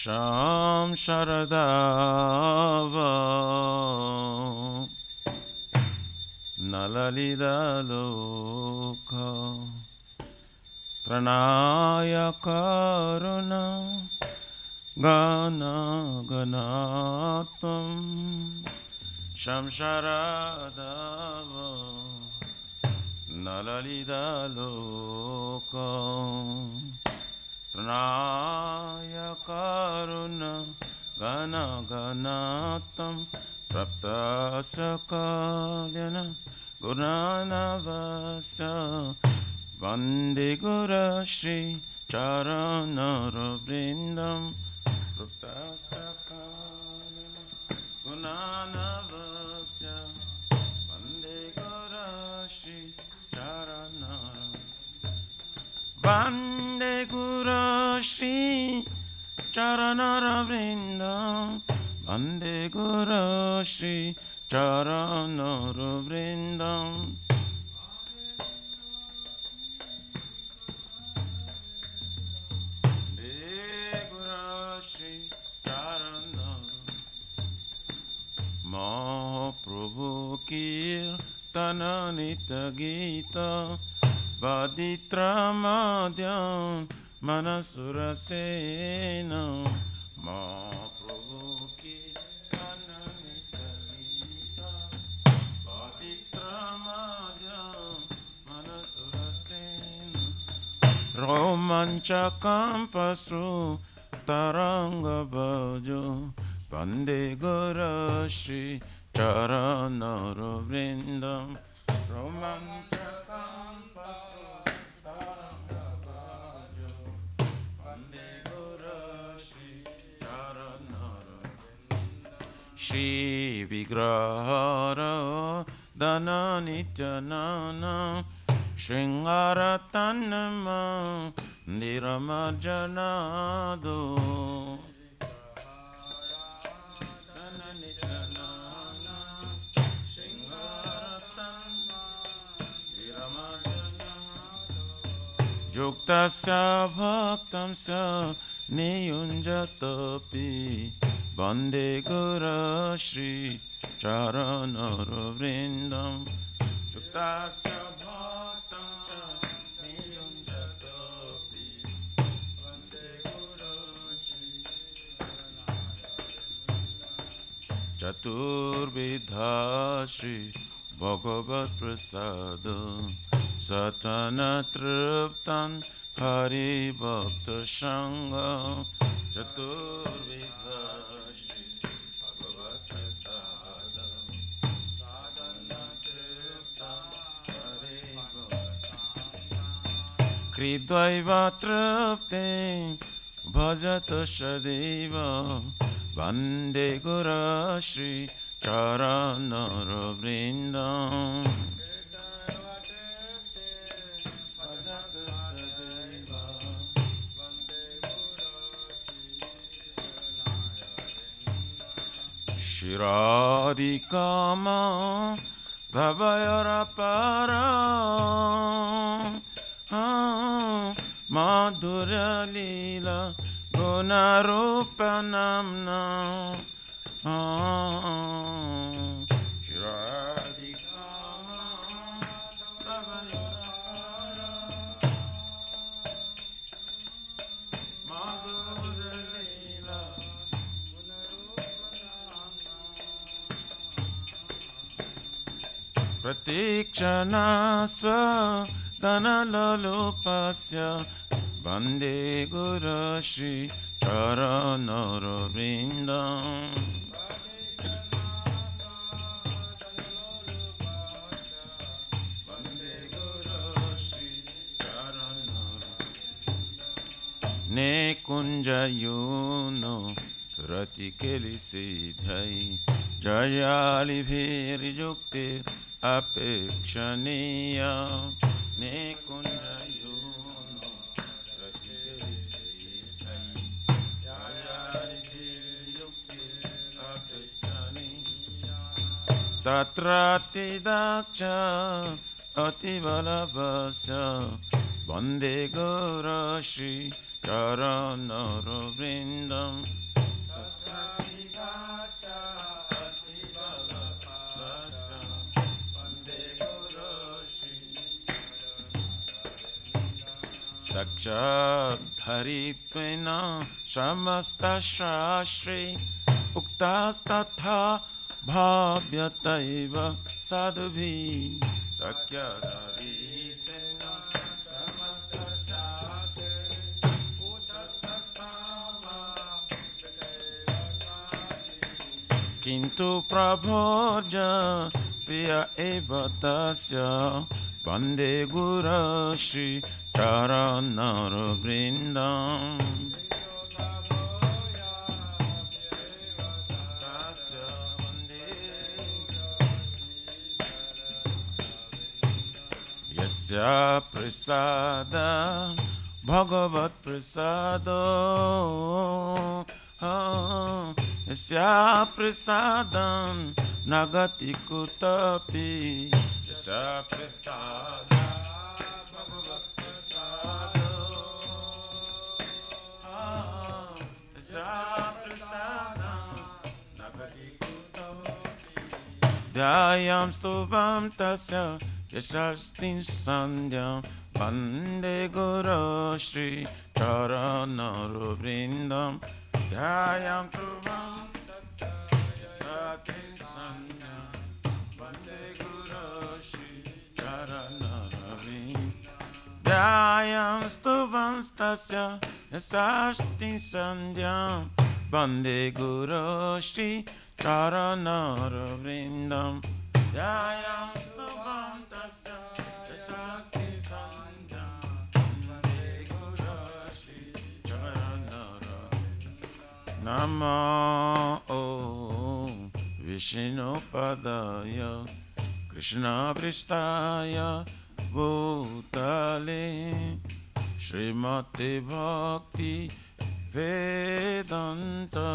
Sham Sharadava Nalalida Loka Pranaya Karuna Gana Ganatam Sham Sharadava Nalalida Loka Pranaya Karuna Gana Ganatam Prapta Sakalyana Guranavasa Vande Gura Shri Charanara Vrindam Prapta Sakalyana Guranavasa Vande Gura Shri Charanara Vande Guru Shri Charanara Vrindam Vande Guru Shri Charanara Vrindam Vande Guru Shri Charanara Mahaprabhu Kirtana Nita Gita Vaditra Madhyam Manasura Sena Mahaprabhu Ki Kananita Gita Vaditra Madhyam Manasura Sena Romancha Kampasru Taranga Bhajo Vande Guru Shri Charanara Vrindam Romancha Shri Vigrahara Dana Nityanana Shringara Tanama Niramajanado Dana Nityanana Shringara Tanama Niramajanado Juktasya Bhaktamsa Niyunjatapi Vande Guru Shri Charanara Vrindam Juktasya Bhaktam Cha Niyunjatapi Vande Guru Shri Chaturvidha Shri Bhagavat Prasada Satana Triptan Hari Bhakta Sangha Chaturvidha Kridvaiva trapte bhajata shadeva Vande Guru Shri Charanara Vrindam Shiradikama Gavayara Para Madhurya Lila Gunarupa Namna Shiradikama Gavayara Para Madhurya Lila Pratikshana Swa Danalalupasya Vande Guru Shri Charanara Vrindam Vande Guru Shri Charanara Ne Kunja Yuno Rati Keli Siddhai Jayali Bhiri Yukti Apekshaniya Ne Kunja Yuno Rati Keli Siddhai Jayali Bhiri Yukti Apekshaniya Tatrati Daksha Ativalabhasya Vande Guru Shri Charanaravrindam Sakshat Harittvena Samasta Shastri Uktas Tatha Bhavyataiva Sadhubhi Sakyat Harittvena Samasta Shastri Uktas Tatha Bhavyataiva Kintu Prabhoja Priya Eva Tasya Vande Guru Shri Charanaravrindam Yasya prasada Bhagavat prasado Yasya prasadam Nagati kutapi Yasya prasada Dhyayam stubham tasya yashastin sandhyam Vande Guru Shri Charanaravrindam Dhyayam stubham tasya yashastin sandhyam Vande Guru Shri Charanaravrindam Dhyayam stubham tasya yashastin sandhyam Vande Guru Shri Charanaravrindam Jayam Stubham Tasya Yashasti Sandhyam Vande Guru Shri Charanaravrindam Namo Vishnu Padaya Krishna Pristaya Bhutale Srimati Bhakti Vedanta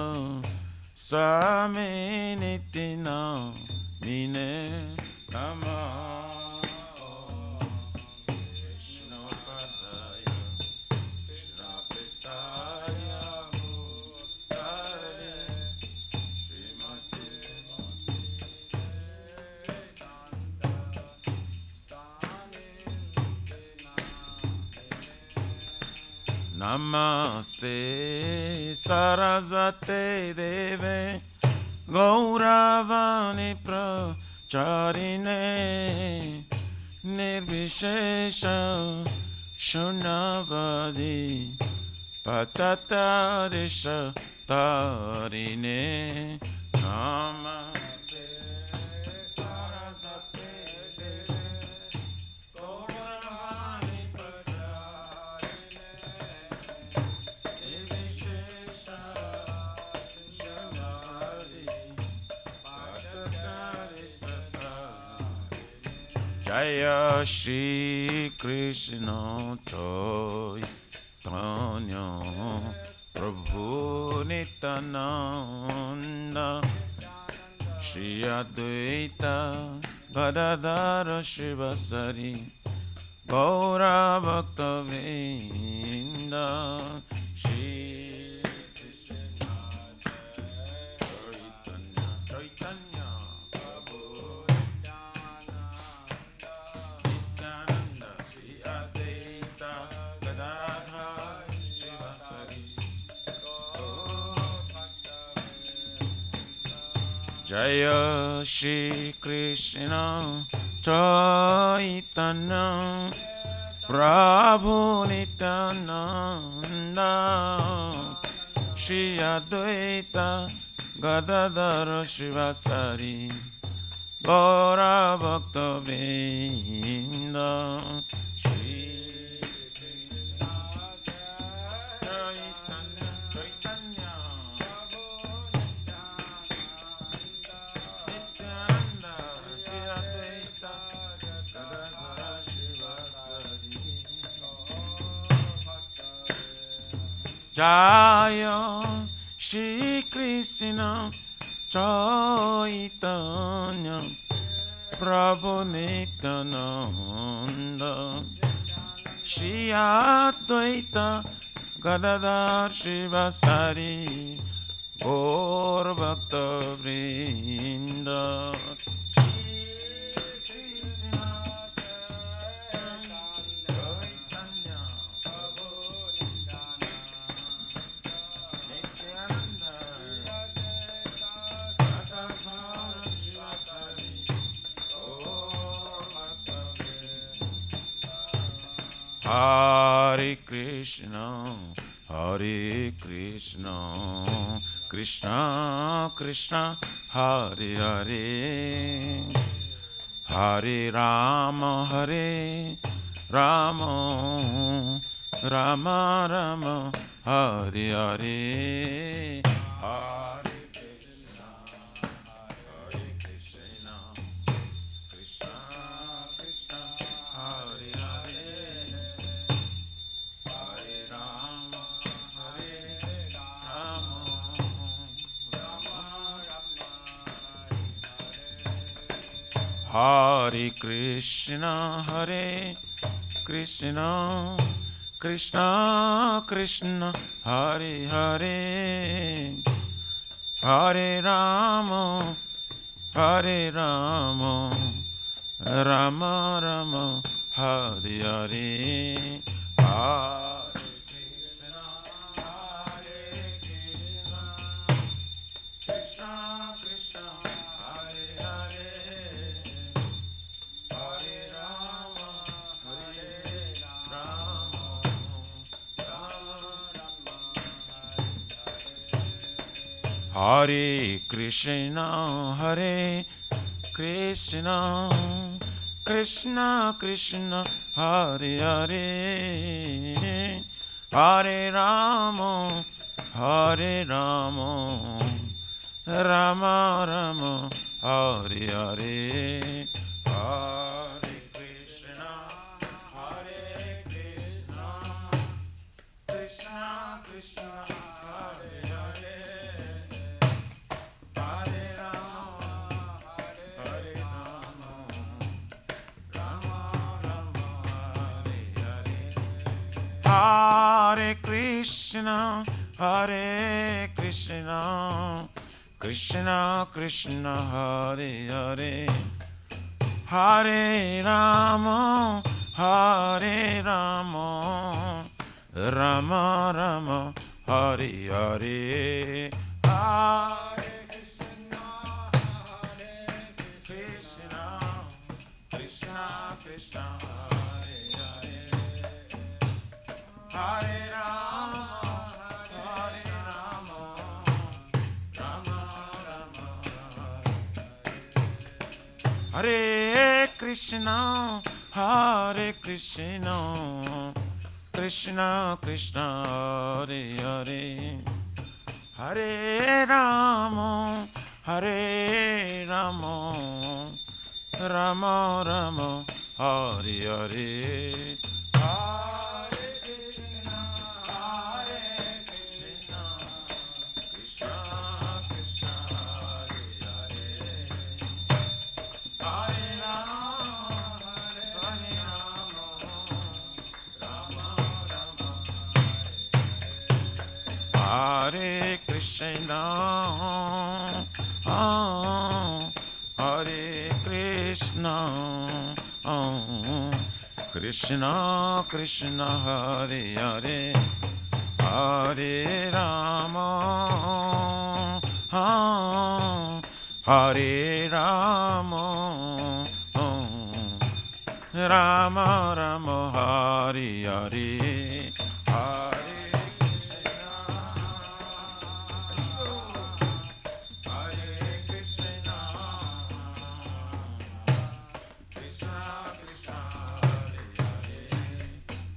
Swami Nitina Mine Nama Vishnu Padaya Krishna Pristaya Bhutale Srimati Namaste Sarasvate Deve Gauravani Pracharine Nirvishesha Shunavadi Pachatarisha Tarine Namaste Sarasvate Deve Gauravani Jaya Shri Krishna Chaitanya Prabhu Nityananda Shri Advaita Gadadhara Shivasari Gaura Bhakta Vrinda Shri Krishna Chaitanya Prabhu Nityananda Shri Advaita Gadadhara Shivasari Jaya Shri Krishna Chaitanya Prabhu Nityananda Shri Advaita Gadadhara Shivasari Gaura Bhakta Vrinda Shri Krishna Chaitanya Chaitanya Nityananda Shri Advaita Gadadhara Shivasari Jaya Shri Krishna Chaitanya Prabhu Nityananda Shri Advaita Gadadhar Shivasari Gaur Bhakta Vrinda. Hare Krishna, Hare Krishna, Krishna Krishna, Hare Hare, Hare Rama, Hare Rama, Rama Rama, Hare Hare. Hare Krishna, Hare Krishna, Krishna Krishna, Hare Hare. Hare Krishna, Hare Krishna, Krishna Krishna, Hare Hare, Hare Rama, Hare Rama, Rama Rama, Hare Hare. Hare Krishna, Hare Krishna, Krishna Krishna, Hare Hare. Hare Krishna, Hare Krishna, Krishna Krishna, Hare Hare, Hare Rama, Hare Rama, Rama Rama, Hare Hare. Hare Krishna, Hare Krishna, Krishna Krishna, Hare Hare, Hare Rama, Hare Rama, Rama Rama, Hare Hare. Hare Krishna, Hare Krishna, Krishna Krishna, Hare Hare, Hare Rama, Hare Rama, Rama Rama, Hare Hare. Hare Krishna, Hare Krishna, Krishna Krishna, Hare Hare, Hare Rama, Hare Rama, Rama Rama, Hare Krishna, Hare Krishna, Krishna Krishna, Hare Hare, Hare Rama, Hare Rama, Rama Rama, Hare Hare. Hare Krishna, Hare Krishna, Krishna Krishna, Hare Hare, Hare Rama, Hare Rama, Rama Rama, Hare Krishna, Hare Krishna, Krishna Krishna, Hare Hare, Hare Rama, Hare Rama, Rama Rama, Hare Hare, Hare Krishna, Hare Krishna, Krishna Krishna, Hare Hare, Hare Rama, Hare Rama,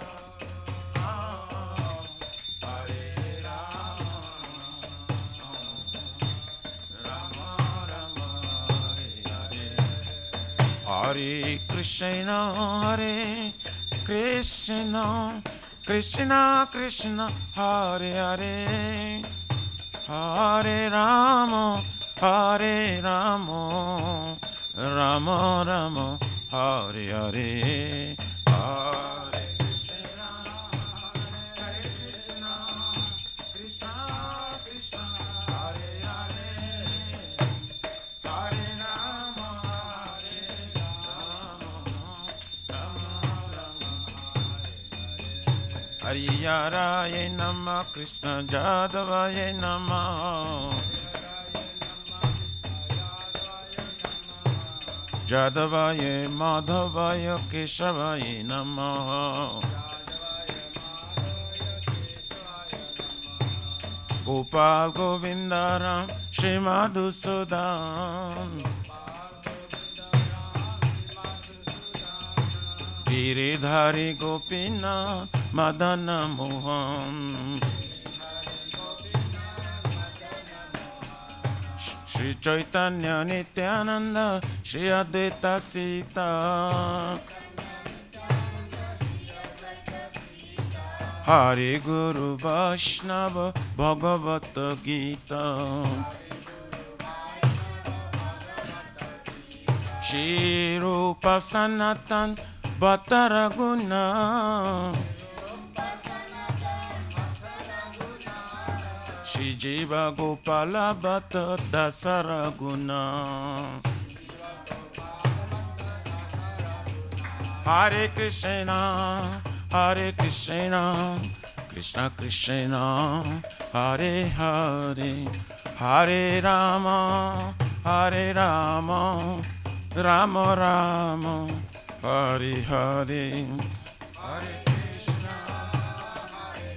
Rama Rama, Hare Hare. Hare Krishna, Hare Krishna, Krishna Krishna, Hare Hare, Hare Rama, Hare Rama, Rama Rama, Hare Hare, Hare Krishna, Hariyaraye Namah Krishna Jadavaye Namah Jadavaye Madhavaye Keshavaya Namah Gopal Govindaram Shri Madhusudan Giridhari Gopinath Madana Mohan Shri Chaitanya Nityananda Shri Advaita Sita Hare Guru Vaishnava Bhagavata Gita Shri Rupa Sanatan Bhattaraguna Shri Jiva Gopala Bhatta Dasaraguna Hare Krishna Hare Krishna Krishna Krishna Hare Hare Hare Rama Hare Rama Rama Rama Hare Hare Hare Krishna Hare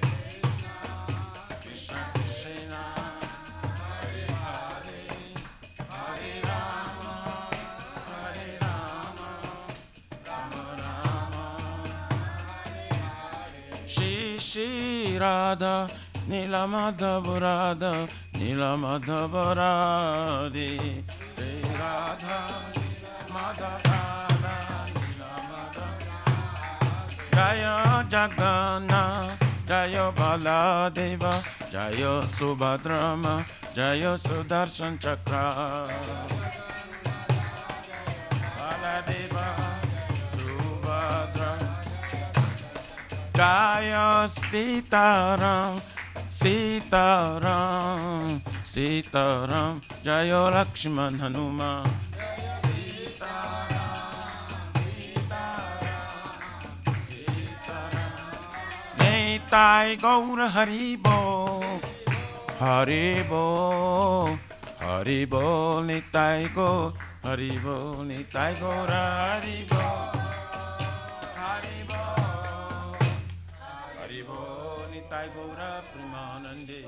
Krishna Krishna Krishna Hare Hare Hare Rama Hare Rama Rama Rama Shri Shri Radha Nila Madhava Radha Nila Madhava Radhe Shri Radha Madhava Jaya Jagannath, Jaya Baladeva, Jaya Subhadrama, Jaya Sudarshan Chakra. Baladeva, Subhadra, Jaya Sitaram, Sitaram, Sitaram, Jaya Lakshman Hanuman. Nitai Gaur Haribo, Haribo, Haribo, Nitai Gaur, Haribo, Nitai Gaur Haribo, Haribo, Haribo, Nitai Gaur Premanande,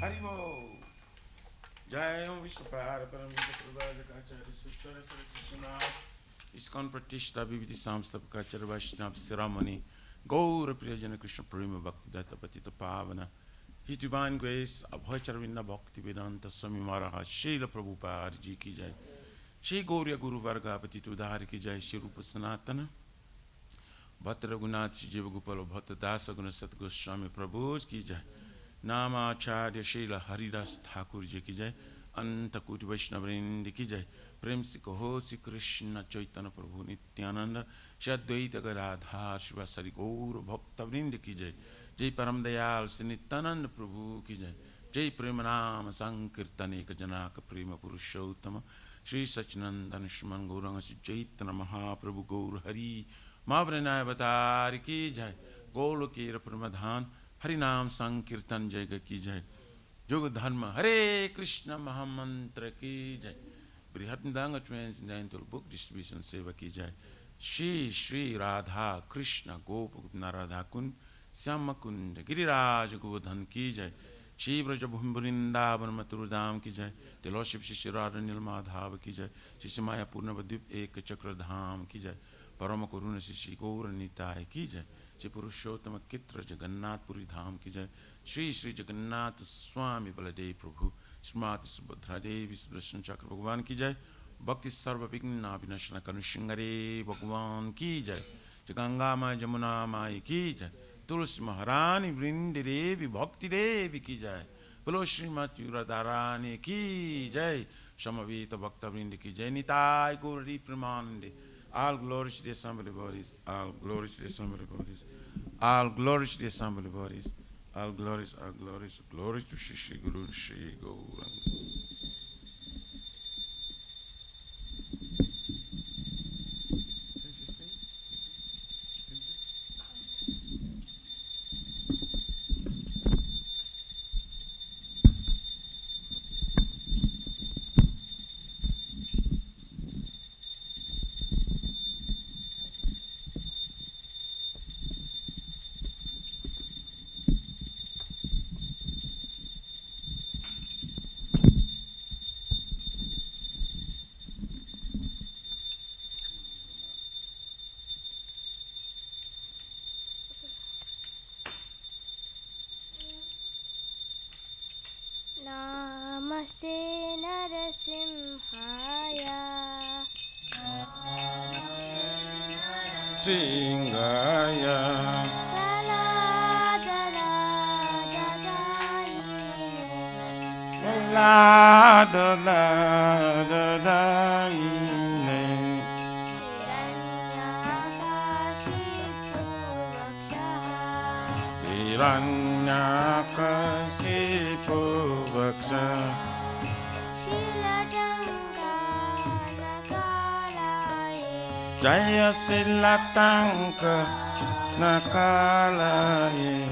Haribo, Jai Om Vishnupada Paramita Prabhaja Kacharya Suttara Sarasishana, ISKCON Pratishta Viviti Samstapakacharya Vaishnava Siramani, Gaura Priyajana Krishna Prema Bhakti Datta Patita Pavana, His Divine Grace, Abhay Charvinda Bhakti Vedanta Swami Maharaj, Srila Prabhupada Ji Ki Jai, Shri Gauriya Guru Varga Patita Udhari Ki Jai, Shri Rupa Sanatana, Bhatta Raghunath Shri Jiva Gopala Bhatta Dasa Guna Sat Goswami Prabhu Ki Jai, Nama Acharya Srila Haridas Thakur Ji Ki Jai, Anta Kuti Vaishnavrinda Ki Jai, Prem Si Kaho Si Krishna Chaitanya Prabhu Nityananda, Shri Advaita Gadadhar Shivasari Gaura Bhakta Vrinda Ki Jai, Jai Param Dayal Shri Nityananda Prabhu Ki Jai, Jai Premanama Sankirtaneka Janaka Prema Purushottama, Shri Sachinandana Shriman Gauranga Shri Chaitanya Maha Prabhu Gaur Hari, Mavranaya Avatari Ki Jai, Golokera Pramadhan, Harinam Sankirtan Jaiga Ki Jai, Yoga Dharma Hare Krishna Mahamantra Ki Jai, Brihatandanga Transcendental Book Distribution Seva Ki Jai, Shri Shri Radha Krishna Gopa Radha Kun Syama Kunda Giriraj Govardhan Ki Jai, Shri Brajabhumbrindavan Maturudam Ki Jai, the Lordship Shri Radha Nilmadhava Ki Jai, Shri Maya Purnavadip Eka Chakra Dham Ki Jai, Parama Karuna Shri Gaura Nitai Ki Jai, Shri Purushottama Kitra Jagannath Puri Dham Ki Jai, Shri Shri Jagannath Swami Baladev Prabhu, Srimati Subhadra Devi Sudarshan Chakra Bhagavan Ki Jai, Bhakti Sarva Vigna Vinashana Kanushingare Bhagavan Ki Jai, Jaganga Maya Jamuna Maya Ki Jai, Tulsi Maharani Vrindi Devi Bhakti Devi Ki Jai, Bolo Srimati Radharani Ki Jai, Shamavita Bhakta Vrindi Ki Jai, Nitai Gauri Premanande, all glory to the assembly bodies, all glory to the assembly bodies, all glory to the assembly bodies, all glories, glory to Shri Guru Shri Gauranga. Namaste Narasimhaya Singaya Hiranyakashipu Vaksha Jaya Silatanka Nakalaye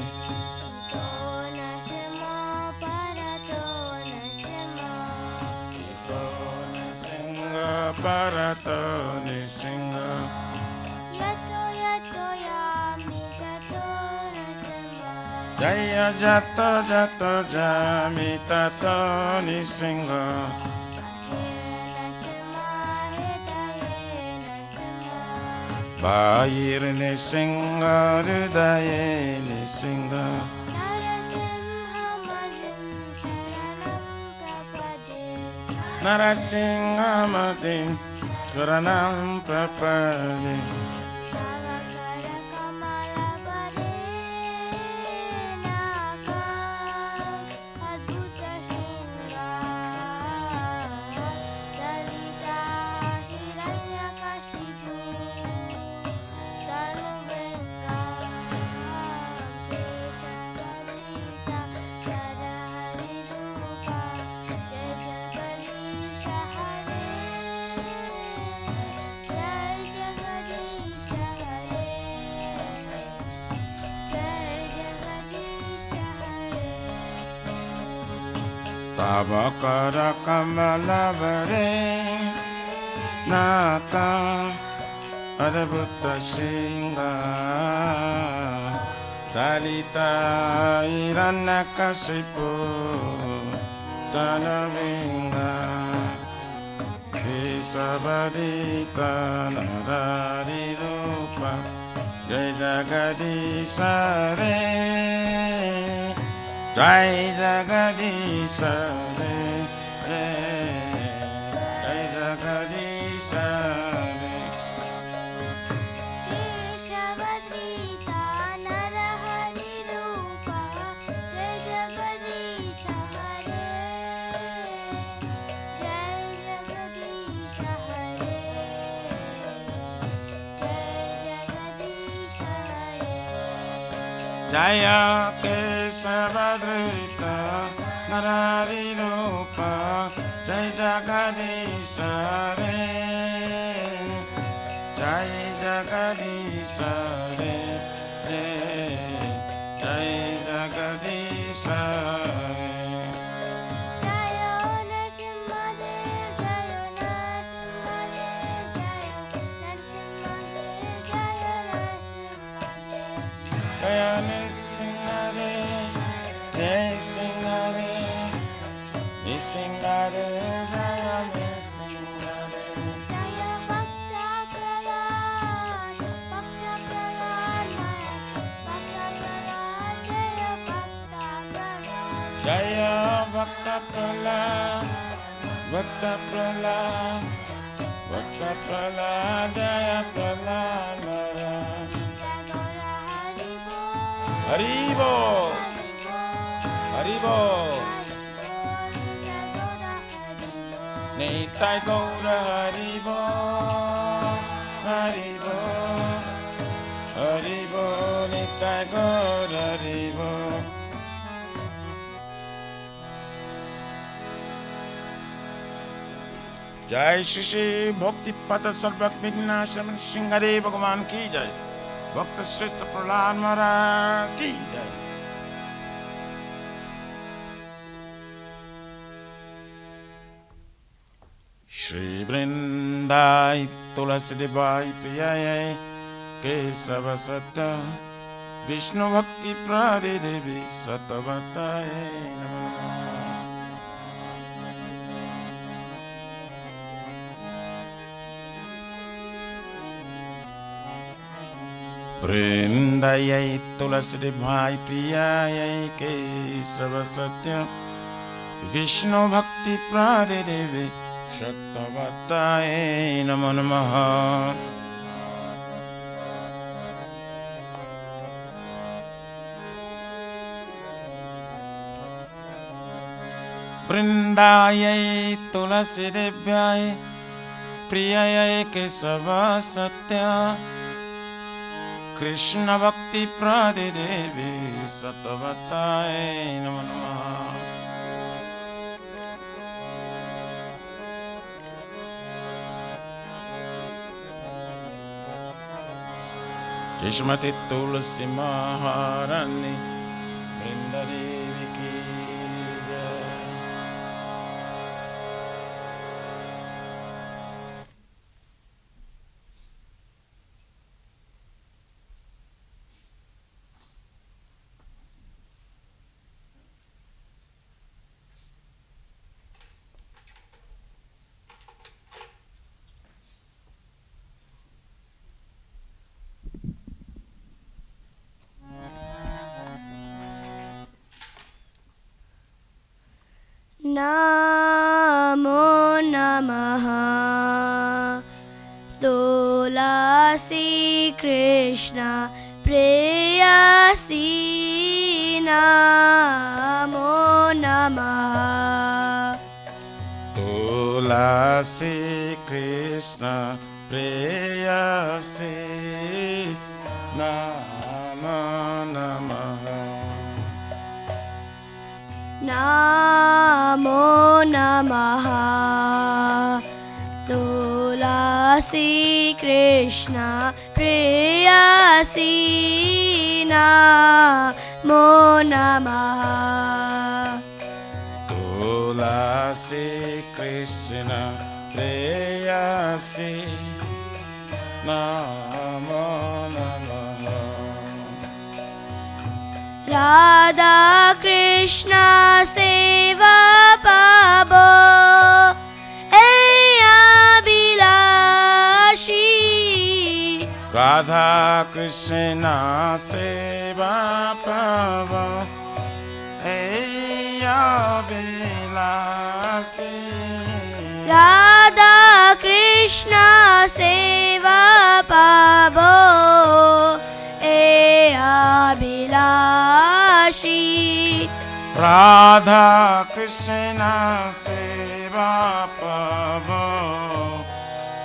Bharata Nisinga Jaya Jata Jata Jamitato Nisinga Bhayir Nisinga Hridaye Nisinga Narasingha Madin Saranam Prapade Tabakara Kamalavare Naka Adabutta Singha Dalita Hiranyakashipu Tanavinga Isabadita Narari Rupa Jai Jagadisha Hare Jai Jagadisha Hare Jai Jagadisha Hare Jaya Kesavadrita Narari Rupa Jai Jagadisha Hare Jai Jagadisha Hare Jai Jagadisha Hare Jaya Nisingare Nisingare Nisingare Jaya Nisingare Jaya Bhakta Prahlad Bhakta Prahlad Bhakta Prahlad Jaya Prahlad Haribo Haribo Nitai Gaura Haribo Haribo Haribo Nitai Gaura Haribo Jai Shri Shri Bhakti Pata Sarvat Vignashram Singare Bhagavan Ki Jai Bhakta Shrestha Prahlad Maharaj Ki Jai Shri Vrindai Tulasi Devai Priyai Kesava Satya Vishnu Bhakti Prade Devi Satavataye Namah Vrindayai Tulasi Devai Priyai Kesava Satya Vishnu Bhakti Pradideve Shaktavataye Namo Namaha. Vrindayai Tulasi Devyai Priyayai Kesava Satya Krishna Bhakti Pradidevi Sattavataye Namo Namaha. Jishmati Tulasi Maharani Vrindadevi Ki Jai. Namo Namaha Tulasi Krishna Preyasi Namo Namaha Tulasi Krishna Preyasi Namo Namaha. Namo Namaha Tulasi Krishna Preyasi Namo Namaha Tulasi Krishna Preyasi Namo Namaha. Radha Krishna Seva Pabo Eya Bilashi Radha Krishna Seva Pava Eya Bilasi. Radha Krishna Seva Pabo Eya Bilashi. Radha Krishna Seva Pavo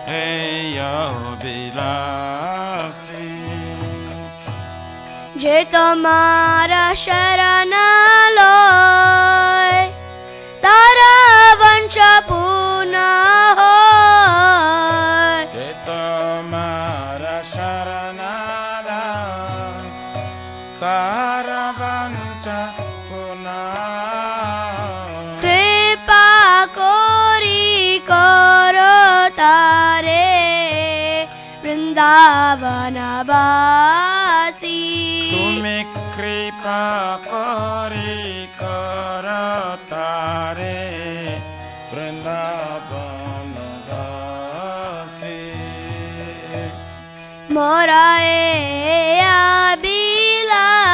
Eya Bilasi. Je tomara sharana loy tara vancha puna hoy. Je tomara sharana loy tara vancha puna. Kripa kori koro tare Vrindavana basi. Tume kripa kori karatare Vrindavana dasi. Morae Bilas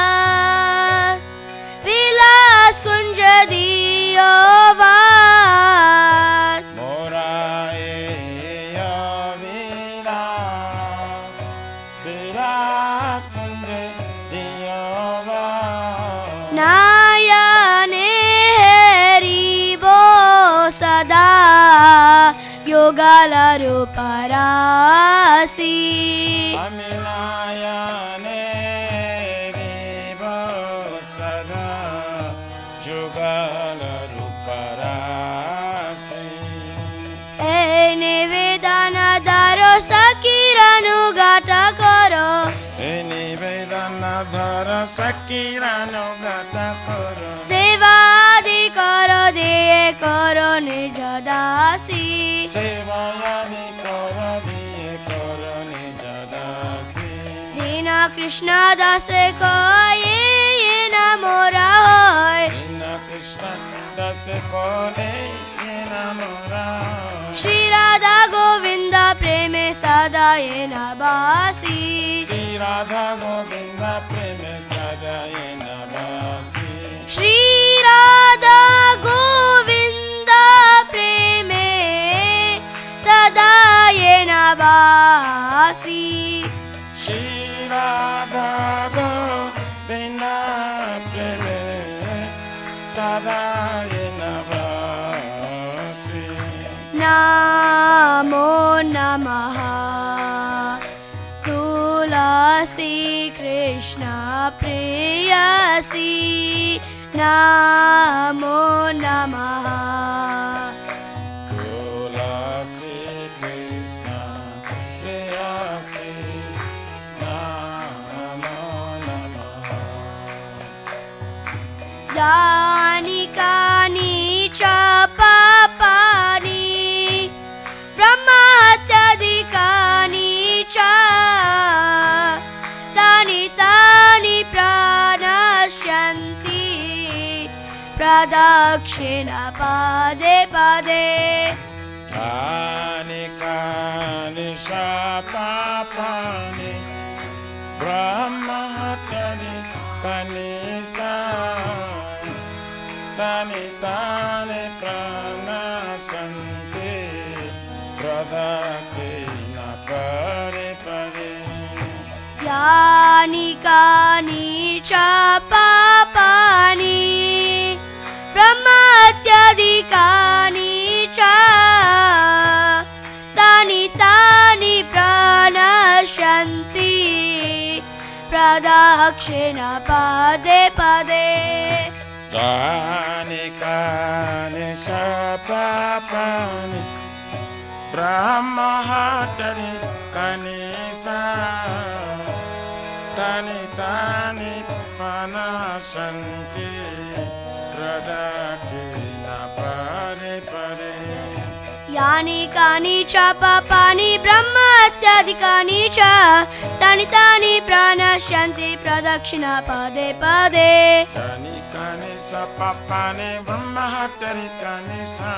Vilas kunja diyo vas. Morae Vilas kunje diyava. Nayane heribo sada yogala ruparasi. Aminayane vivo sada jugala ruparasi. Nivedana daro sakiranu gata koro. Nivedana dhara sakirano gata koro. Sevadi koro diye koro nija dasi. Sevayani koro diye koro nija dasi. Dina Krishna dase ko ye namora hoy. Dina Krishna dase ko ye namora. Shri Radha Govinda preme sada ye nabasi. Shri Radha Govinda preme sada ye nabasi. Shri Radha Govinda Maha. Tulasi Krishna Priyasi Namo Namaha. Tulasi Krishna Priyasi Namo Namaha. Yani kani cha papani brahmatyadikani cha tani tani pranashyanti pradakshina pade pade. Kani kani sapapani brahmatyadi kanisa tani tani pranasanti pradakshina pade pade. Yani kani cha papani brahmatyadikani cha tani tani pranashyanti pradakshina pade pade. Kani kani sapapani brahmatyadi kanisa tani tani panasanti pradakshina pade pade. Yani kani cha papani brahmatyadikani cha tani tani pranashyanti pradakshina pade pade. Kani kani sapapani brahmatyadi kanisa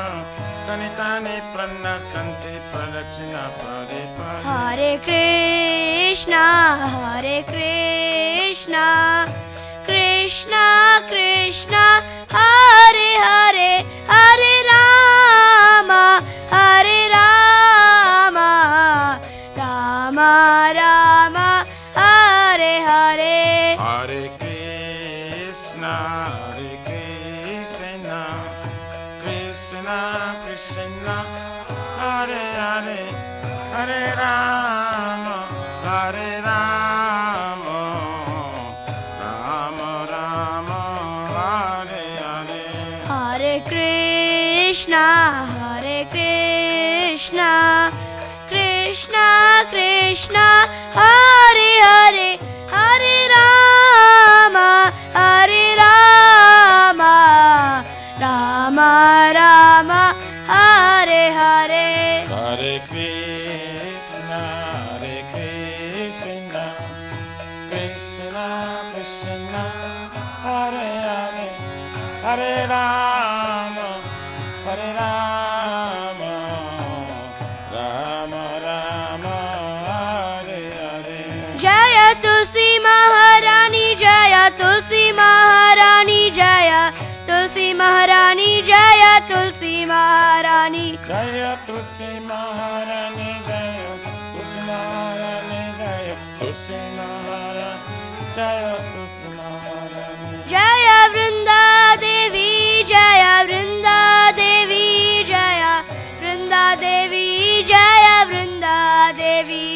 tani tani pranasanti pradakshina pade pade. Hare Krishna, Hare Krishna, Krishna Krishna, Hare Hare, Hare Rama, Hare Rama, Rama Rama, Hare Hare. Hare Krishna, Hare Krishna, Krishna Krishna, Hare Hare, Hare Rama, Hare Rama, Rama Rama, Hare Hare. Hare Krishna, Hare Krishna, Krishna Krishna, Hare Hare, Hare Rama, Hare Rama, Rama Rama, Hare Hare. Hare Krishna, Hare Krishna, Krishna Krishna, Hare Hare, Hare Rama, Hare Rama, Rama Rama, Hare Hare. Jaya Tulsi Maharani, Jaya Tulsi Maharani, Jaya Tulsi Maharani, Jaya Tulsi Maharani. Jaya Tulsi Maharani, Jaya Tulsi Maharani, Jaya Tulsi Maharani, Jaya Tulsi Maharani. Jaya Vrinda Devi, Jaya Vrinda Devi, Jaya Vrinda Devi, Jaya Vrinda Devi.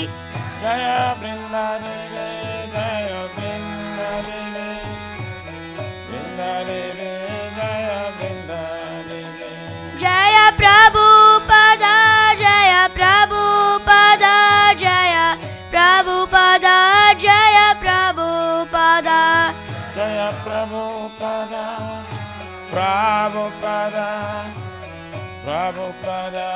Jaya Vrinda Devi, Jaya Vrinda Devi, Vrinda Devi, Jaya Vrinda Devi. Jaya Prabhupada, Jaya Prabhupada, Jaya Prabhupada, Jaya Prabhupada. Jaya Prabhupada, Prabhupada, Prabhupada,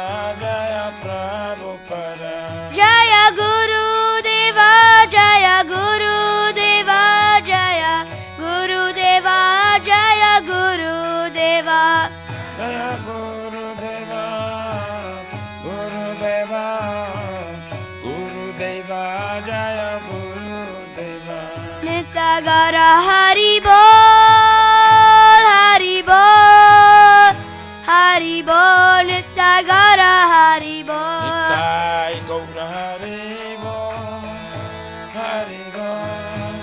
Jaya Prabhupada. Jaya Guru Deva, Jaya Guru Deva, Jaya Guru Deva, Jaya Guru Deva. Jaya Guru Deva, Guru Deva, Guru Deva, Jaya Guru Deva. Nitagara Hari Bol, Hari Bol, Hari Bol, Nitagara Hari Bol. Nitai Gaura Hari Bol, Hari Bol,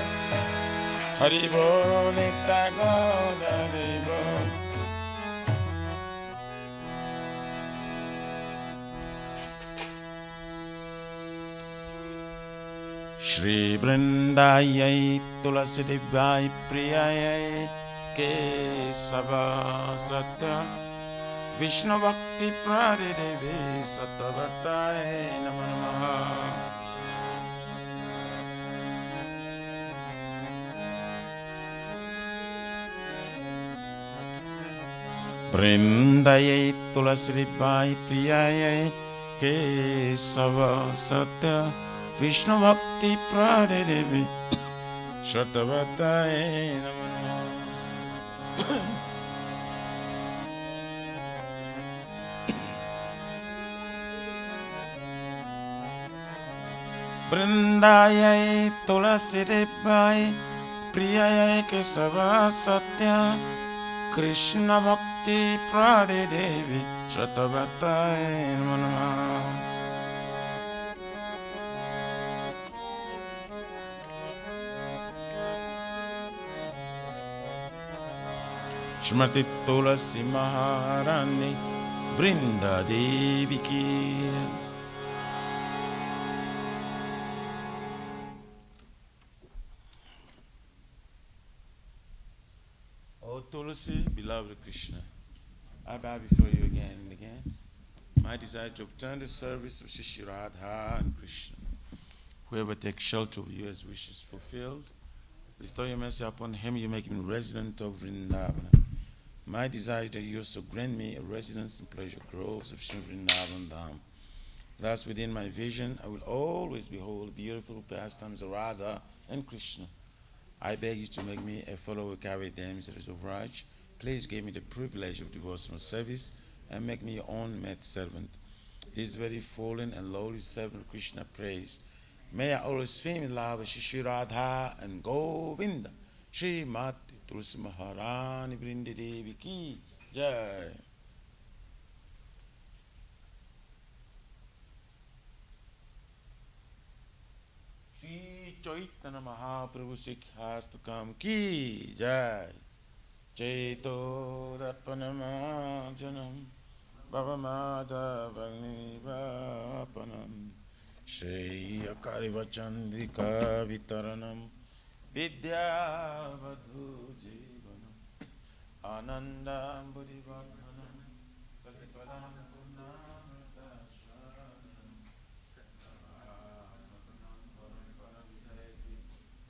Hari Bol, Nitai Gaura Hari Bol. Shri Vrindayai Tulasi Devai Priyayai Kesava Satya Vishnu Bhakti Pradidevi Sattvatai Namo Namaha. Vrindayai Tulasi Devai Priyayai Kesava Satya Vishnu Bhakti Pradidevi Sattvatai Namo Namaha. Vrindayai Tulasi Devai Priyayai Kesava Satya Krishna Bhakti Pradidevi Sattvatai Namo Namaha. Shrimati Tulasi Maharani Brinda Devi Ki. O Tulasi, beloved Krishna, I bow before you again and again. My desire to obtain the service of Shri Radha and Krishna. Whoever takes shelter of you as wishes fulfilled, bestow your mercy upon him, you make him resident of Vrindavana. My desire is that you also grant me a residence in pleasure groves of Shri Vrindavan Dham. Thus, within my vision, I will always behold the beautiful pastimes of Radha and Krishna. I beg you to make me a follower of Kaveri Damsels of Raj. Please give me the privilege of devotional service and make me your own maid servant. This very fallen and lowly servant of Krishna prays. May I always swim in love with Shri Radha and Govinda. Shri Mati Tulsi Maharani Brindi Devi Ki Jai. Shri Chaitanya Mahaprabhu Sikhastakam Ki Jai. Chaito Darpanama Janam Bhavamada Vanivapanam Shri Akariva Chandrika Vitaranam Vidya Vadhu Jivanam Anandam Buddhivanam Pratipadam Purnamrita Sharanam Satavasanam Paramparam Jayati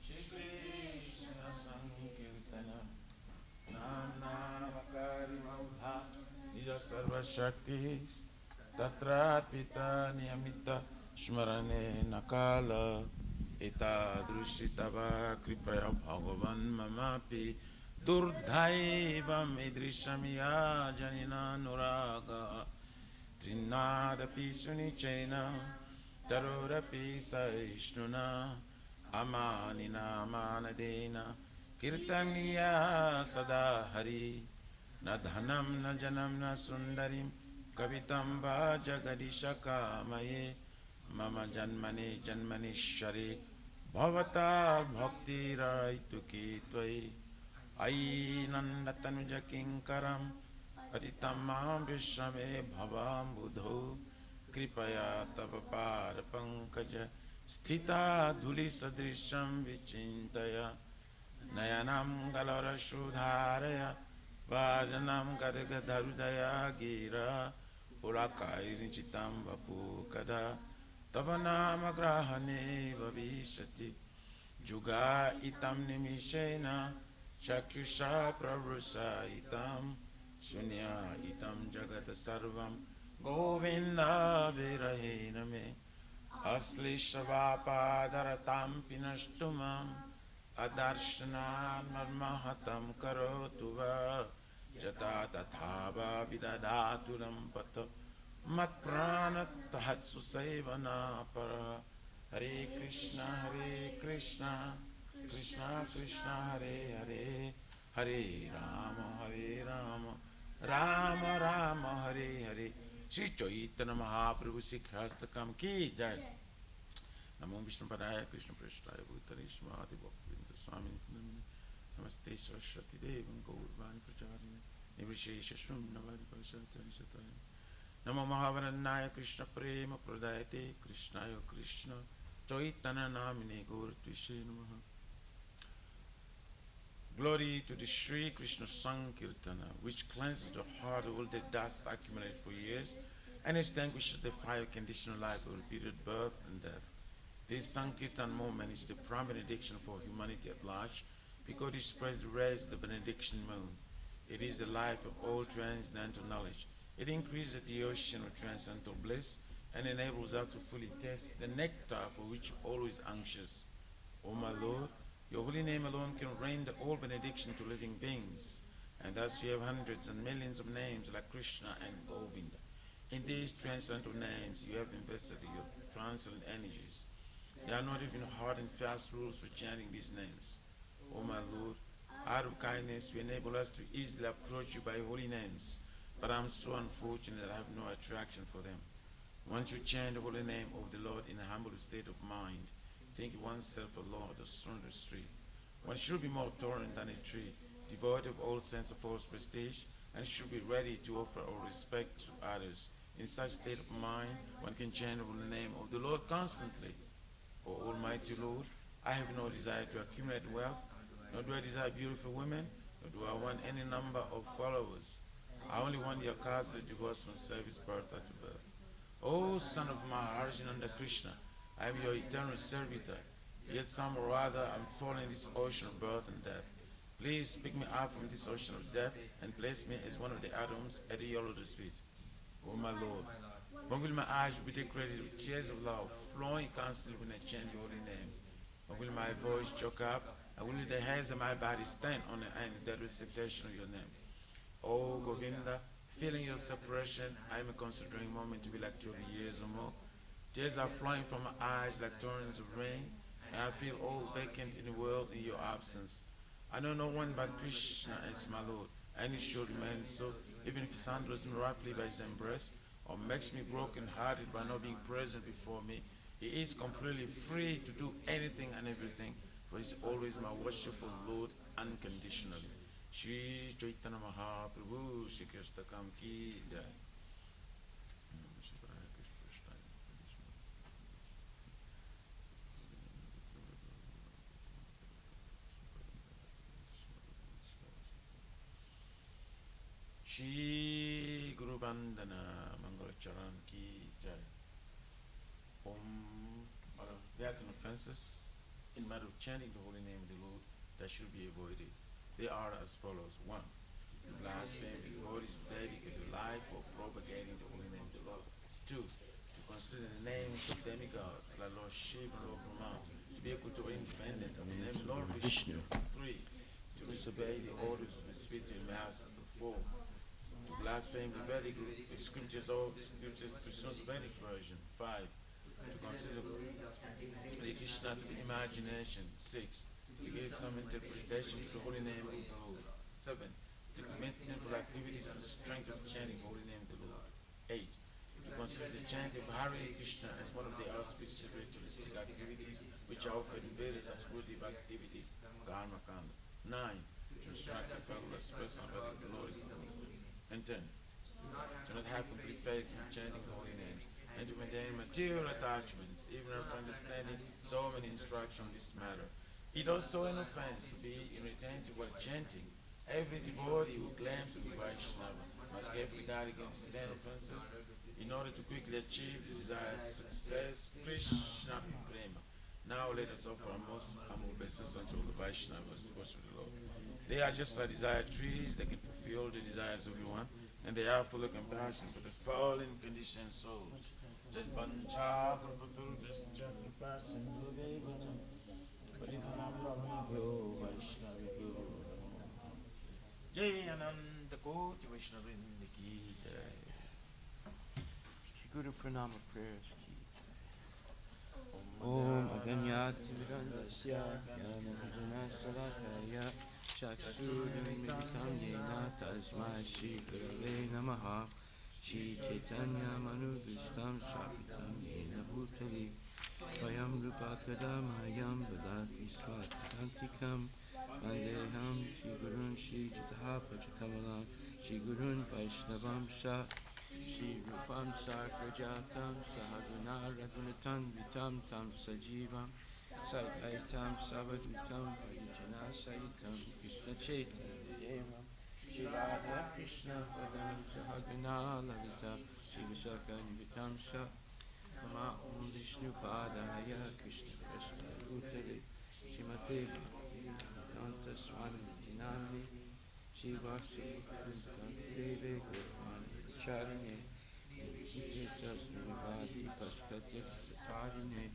Shri Krishna Sankirtanam Namna Vakari Maudha Nija Sarva Shaktis Tatrat Pita Niyamita Shmarane Nakala Ita Drushitava Kripaya Bhagavan Mamapi Durdhaivam Idrishamya Janina Nuraga Trinadapi Sunichena Tarorapi Saishnuna Amanina Manadena Kirtaniya Sada Hari Na Dhanam Na Janam Na Sundarim Kavitam Va Jagadishaka Maye Mama Janmani Janmanishari Bhavata Bhakti Raituki Tvai Ai Nandatanuja Kinkaram Patitamam Vishame Bhavam Budho Kripaya Tapapara Pankaja Sthita Dhuli Sadrisham Vichintaya Nayanam Galara Shudharaya Vajanam Gadaga Dharudaya Gira Purakai Richitam Vapukada Tavanama Grahane Vavishati Juga Itam Nimishena Chakyusha Pravrusa Itam Sunya Itam Jagata Sarvam Govinda Virahena Me Asli Shavapa Daratam Pinashtumam Adarshana Marmahatam Karotuva Jata Tathava Vidadaturam Pata Mat Pranat Tahatsu Sevana Para Hare Krishna Krishna Krishna Hare Hare Hare Rama Rama Rama Hare Hare. Shri Chaitanya Mahaprabhu Sikhastakam Ki Jai. Namo Vishnu Padaya Krishna Prasthaya Bhutale Shmati Bhaktivedanta Swami Nityananda. Namaste Saraswati Devam Gaurvani Pracharini Nivishesha Shunavadi Pasatani Sataya. Namo Mahavarannaya Krishna Prema Pradayate Krishnaya Krishna Chaitanya Namine Gauratvishaya Namaha. Glory to the Sri Krishna Sankirtana, which cleanses the heart of all the dust accumulated for years and extinguishes the fire conditional life of repeated birth and death. This Sankirtan moment is the prime benediction for humanity at large, because it spreads the rays of the benediction moon. It is the life of all transcendental knowledge. It increases the ocean of transcendental bliss and enables us to fully taste the nectar for which we're always anxious. O my Lord, your holy name alone can rain the all benediction to living beings, and thus you have hundreds and millions of names like Krishna and Govinda. In these transcendental names, you have invested your transcendent energies. There are not even hard and fast rules for chanting these names. O my Lord, out of kindness, you enable us to easily approach you by holy names, but I'm so unfortunate that I have no attraction for them. Once you chant the holy name of the Lord in a humble state of mind, think oneself a lord of strongest tree. One should be more tolerant than a tree, devoid of all sense of false prestige, and should be ready to offer all respect to others. In such state of mind, one can chant the name of the Lord constantly. O Almighty Lord, I have no desire to accumulate wealth, nor do I desire beautiful women, nor do I want any number of followers. I only want your cause of divorce from service birth after birth. O son of Maha, Arjuna Krishna, I am your eternal servitor, yet somehow or other I'm falling in this ocean of birth and death. Please pick me up from this ocean of death and place me as one of the atoms at the Lotus feet. O my Lord, when will my eyes be decorated with tears of love, flowing constantly when I chant your holy name? When will my voice choke up, and will the hairs of my body stand on the end of the recitation of your name? O Govinda, feeling your separation, I am considering a moment to be like 12 years or more. Tears are flowing from my eyes like torrents of rain, and I feel all vacant in the world in your absence. I know no one but Krishna as my Lord, and he should remain so, even if he sandals me roughly by his embrace, or makes me broken-hearted by not being present before me. He is completely free to do anything and everything, for he is always my worshipful Lord unconditionally. Shri Chaitanya Mahaprabhu, Shri Krishna Kam Ki Jai. Shri Guru Vandana Mangala Charan Ki Jai. There are offenses in matter of chanting the holy name of the Lord that should be avoided. They are as follows. 1. To blaspheme the devotees who dedicate their life for propagating the holy name of the Lord. 2. To consider the names of demigods like Lord Shiva and Lord Brahma to be equal to or independent of the name of Lord Vishnu. 3. To disobey the orders of the spiritual master. 4. To blaspheme the Vedic scriptures or scriptures Krishna's Vedic version. 5. To consider the Krishna to be imagination. 6. To give some interpretation to the holy name of the Lord. 7. To commit sinful activities in the strength of chanting the holy name of the Lord. 8. To consider the chanting of Hare Krishna as one of the auspicious ritualistic activities which are offered in Vedas as fruitive activities. Karma Kanda. 9. To instruct the fabulous person about the Lord is the Lord. And 10. To not have complete faith in chanting the holy names, and to maintain material attachments, even after understanding so many instructions on this matter. It also an offense to be inattentive while chanting. Every devotee who claims to be Vaishnava must carefully guard against 10 offenses in order to quickly achieve the desired success. Krishna Prema. Now let us offer our most humble obeisance unto all the Vaishnavas to worship the Lord. They are just like desired trees that can fulfill the desires of everyone, and they are full of compassion for the fallen conditioned souls. Jai Ananda Koti Vaishnavrinda Ki Jai. Shri Guru Pranama prayers to you. Om Aganyati Mirandasya Yanavajana Salakaya Chakshurumilitam Yena Tasmai Shri Gurave Namaha Shri Chaitanya Manubhishtam Shapitam Yena Bhutali Vayam Rupakadamayam Vadati Swatakantikam Vandeham Shri Gurun Shri Jataha Pachakamalam Shri Gurun Vaishnavam Sha Shri Rupam Sagrajatam Sahaguna Ragunatam Vitam Tam Sajivam Saitaitam Savadutam Parijana Saitam Krishna Chaitanya Devam Shri Radha Krishna Padam Sahaguna Lalita Shri Visakha Vitam Sa Mama Om Vishnu Padaya Krishna Presta Bhutale Shrimate Bhaktivedanta Swami Tinami Shiva Deve Gopani Charine Jesus Nivadi Paskatya Satarine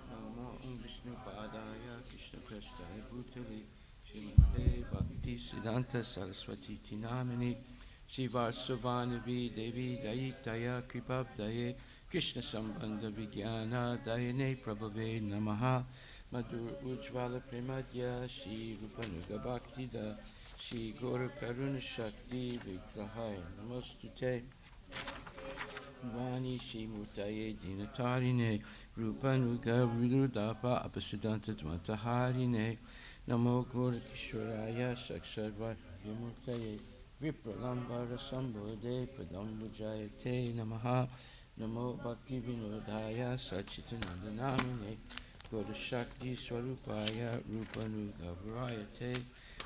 Namo Om Vishnu Padaya Krishna Presta Bhutale Shrimate Bhakti Siddhanta Saraswati Tinamini Shiva Suvanavi Devi Daitaya Kripabdaye Krishna Sambandha Vijnana Dayane Prabhave Namaha Madhur Ujvala Premadya Shri Rupanuga Bhakti Da Shri Guru Karuna Shakti Vigrahaya Namostute Vani Shri Murtaye Dinatarine Rupanuga Virudapa Apasiddhanta Dvantaharine Namo Guru Kishwaraya Sakshadva Vimurtaye Vipralambara Sambodhe Padambujayate Namaha Namo Bhakti Vinodaya Sachitananda Namine Guru Shakti Swarupaya Rupanuga Varayate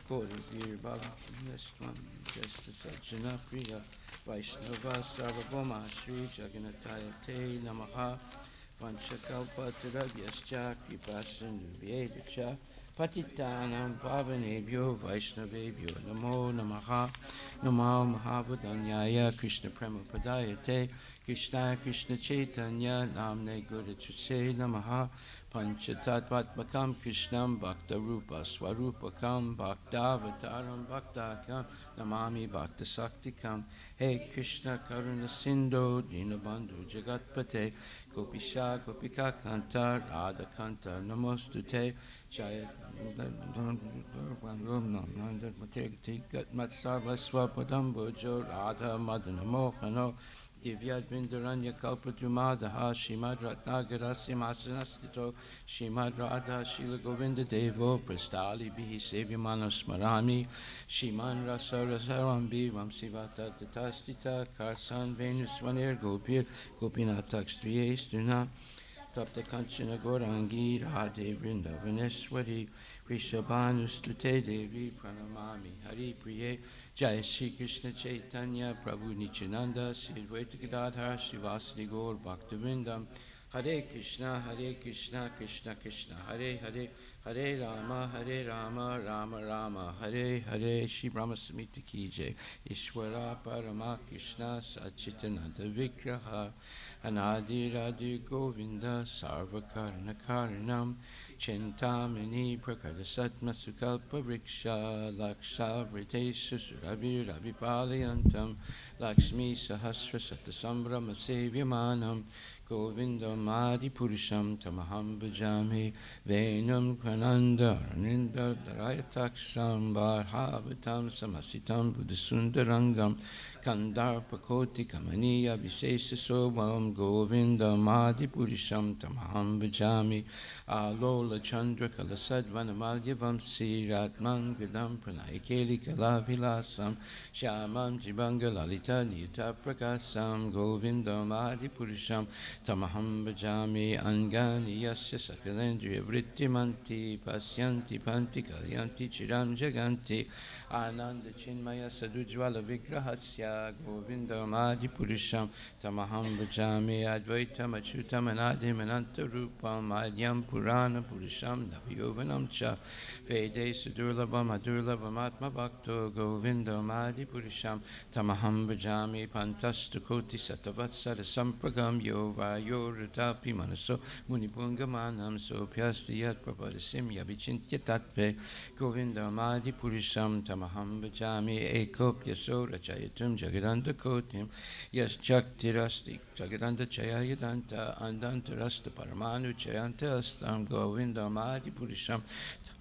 Guru Vir Bhakti Nestvam Jesta Sajjana Priya Vaishnava Sarvabhoma Sri Jagannathayate Namaha Vanchakalpa Taravyascha Kripasinubhyevacha Patitanam Pavanebhyo Vaishnavebhyo Namo Namaha Namo Mahabhudanyaya Krishna Premapadayate Krishna Krishna Chaitanya Namne Gurachuse Namaha Panchatattvatmakam Krishnam Bhakta Rupa Swarupakam Bhakta Avataram Bhaktakam Namami Bhakta Saktikam Hey Krishna Karuna Sindhu Dinabandhu Jagatpate Gopisha Gopika Kanta Radha Kanta Namostute Jaya Matsarva Swapadam Bhujo Radha Madana Mohano Divyad Vindaranya Kalpadumadaha Shimad Ratnagara Simhasanastito Shimad Radha Shila Govinda Devo Prastali Bihi Sevyamano Smarami Shiman Rasa Rasarambi Vamsivata Tatastita Karsan Venuswanir Gopir Gopinatak Striyestuna Tapta Kanchana Gorangi Radhe Vrindavaneshwari Rishabhanustute Devi Pranamami Hari Priye Jai Shri Krishna Chaitanya Prabhu Nityananda Sri Advaita Gadadhar Srivasadi Gaur Bhaktivinoda Hare Krishna Krishna Krishna Hare Hare Hare Rama Rama Rama Hare Hare Shri Brahma Samhita Ki Jai Ishwara Parama Krishna Sachitananda Vigraha Anadi Radhi Govinda Sarvakarna Karanam Chintamani Prakara Satma Sukalpa Vriksha Laksha Vritesha Suravi Ravipalayantam Lakshmi Sahasra Satasambhrama Sevyamanam Govindam Adi Purusham Tamaham Bhajami Venam Krananda Arninda Dharayataksam Bharhavatam Samasitam Buddhasundarangam Kandarpa Koti Kamaniya Visesa Sobam Govindam Adi Purusham Tamaham Bhajami Alola Chandra Kalasadvanamalya Vamsi Ratman Vidam Pranayakeli Kalavilasam Shamam Jibanga Lalita Nita Prakasam Govindam Adi Purusham Tamaham Bhajami Angani Yasya Sakalendriya Vrittimanti Pasyanti Panti Kalyanti Chiram Jaganti Ananda Chinmaya Sadujvala Vigrahasya Govindam Adi Purusham Tamaham Bhajami Advaitam Achyutam Anadim Ananta Rupam Adyam Purana Purusham Navayovanam Cha Vede Sudurlabham Adurlabham Atma Bhakto Govindam Adi Purusham Tamaham Bhajami Pantastu Koti Satavatsara Sampragam Yova Yoratapi Manaso Munipungamanam Sopyasti Yat Prapadasim Yavichintya Tatve Govindam Adi Purusham Tamaham Bhajami Ekopya Sora Chayatum Jagadanda Kotim Yas Chaktirasti Jagadanda Chayayadanta Andanta Rasta Paramanu Chayanta Astam Govindam Adi Purusham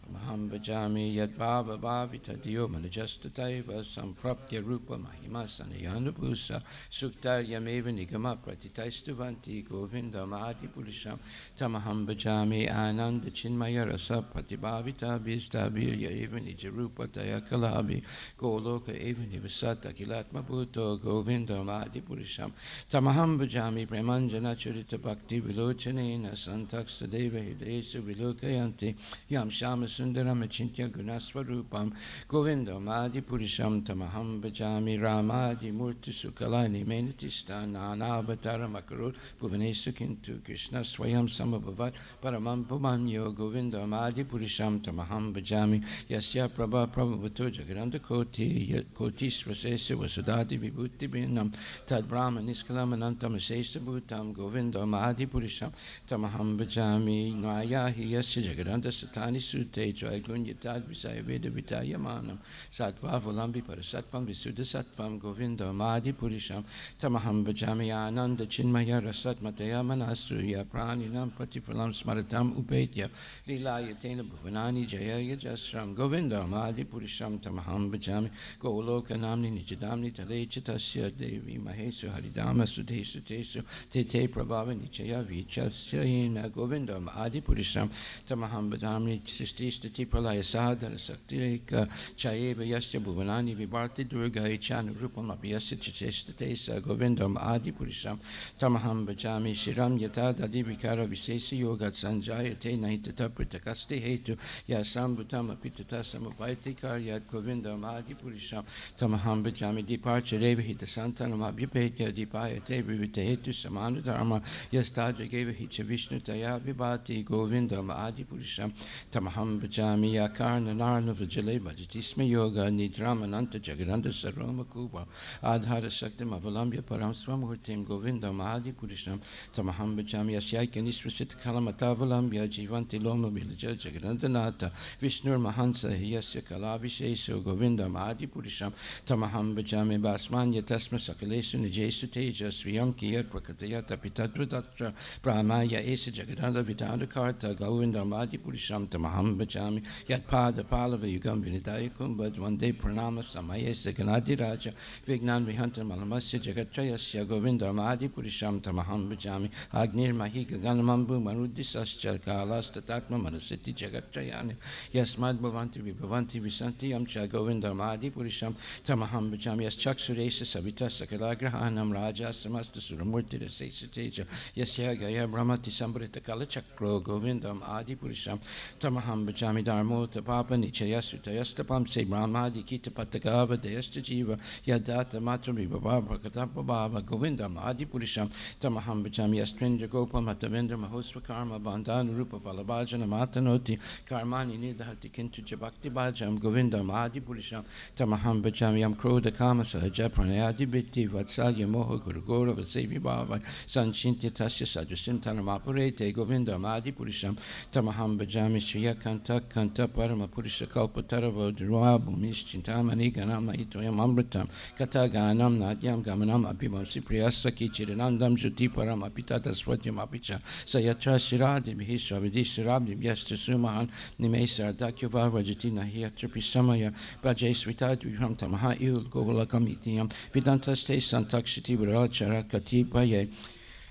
Tamaham bhajami yad bhava bhavita diyo manajasthataiva sampraptya rupa mahima sanayanubhusa suktaryameva nigama pratitaistuvanti govindam adipurisham tamaham bhajami ananda chinmaya rasa pratibhavita bhistabirya eva nijarupa tayakalabi goloka eva nivasata kilatma bhuto govindam adipurisham tamaham bhajami premanjana charita bhakti vilochanena santaksta deva hidesa vilokayanti yam shama sundaram achintya gunasvarupam govindam adipurisham tamaham bhajami ramadi murti sukalani menatista nanavataram akarur bhuvanesu kintu Krishna swayam samabhavat paramam pumanyo govindam adipurisham tamaham bhajami yasya prabha prabhavato jagaranda koti svasesya vasudadi vibhuti binam tad brahma niskalam anantam asesa bhutam govindam adipurisham tamaham bhajami nvayahi yasya jagaranda satani sute jaygunya tad visaya veda vitayamanam sattva volambi parasatvam visuddha sattvam govindam adipurisham tamaham bhajami ananda chinmaya rasat mataya manasuya praninam pratifalam smaratam upetya lilayatena bhuvanani jayaya jasram govindam adipurisham tamaham bhajami goloka namni nijadamni talechitasya devi mahesu haridama sudesu tesu tete prabhava nichaya vichasyena govindam adipurisham tamaham bhajami sististati pralaya sadhana saktireka chayeva yasya bhuvanani vibharti durga ichana rupam abhyasya chichestatesa govindam adipurisham tamaham bhajami shiram yata dadivikara visesi yogat sanjayate nahitata pritakaste hetu yasam bhutam apitata samapaiti karyat govindam adipurisham tamaham bhajami diparchareva hitasantanam abhyapetya dipayate vivita hetu samanudharma yastadrigeva hicha vishnu taya vibhati govindam adipurisham tamaham bhajami yakarna narna vajale bhajatisma yoga nidramananta jagaranda saroma kuva adhara shaktim avalambya param swamurtim govindam adipurisham tamaham bhajami yasyaika nisvasita kalamatavalamya jivanti loma vilaja jagarandanata vishnur mahansa yasya kalavishesho govindam adipurisham tamaham bhajami basmanya tasma sakalesu nijesu teja sviyam kiyat prakatayat apitadradatra brahmaya esa jagaranda vidanda karta govindam adipurisham tamaham bhajami yat pada palava yugam vinidaya kumbad vande pranama samayesa ganadiraja vignan vihantam alamasya jagatrayasya govindam adipurisham tamaham bhajami agnir mahi gaganamambu manuddhisascha kalastatatma manasiti jagatrayani yasmad bhavanti vibhavanti visanti yamcha govindam adipurisham tamaham bhajami yas chaksuresa savita sakalagrahanam raja samasta suramurti rasesa teja yasya gaya brahmati sambrita kala chakro govindam adipurisham tamaham bhajami dharmota papa nichaya sutayastapam se brahmadi kita patagava deyasta jiva yadata matra vibhava bhakatapa bhava govindam adipurisham tamaham bhajami yastrinja gopam hatavendra mahosva karma bandhanu rupa valabhajana matanoti karmani nidhati kintu jabhakti bhajam govindam adipurisham tamaham bhajami yam krodha kama sahaja pranayadi bitti vatsalya moha gurugora vasevi bhava sanchintya tasya sadrasim tanamapurete govindam adipurisham tamaham bhajami shriya kanta kanta parama purusha kalpatarava durvabhumis chintamani ganama itoyam amritam kata ganam nadyam gamanam abhivam sipriyasa kichiranandam jyoti param apitata swatyam apicha sayatra shiradi bhihisra vidishrabdi vyasta sumahan nimesa ardakya vajati nahiyatra pisamaya bhajay svitadviham tamaha il govalakam ityam vidantaste santakshiti varachara katipaye.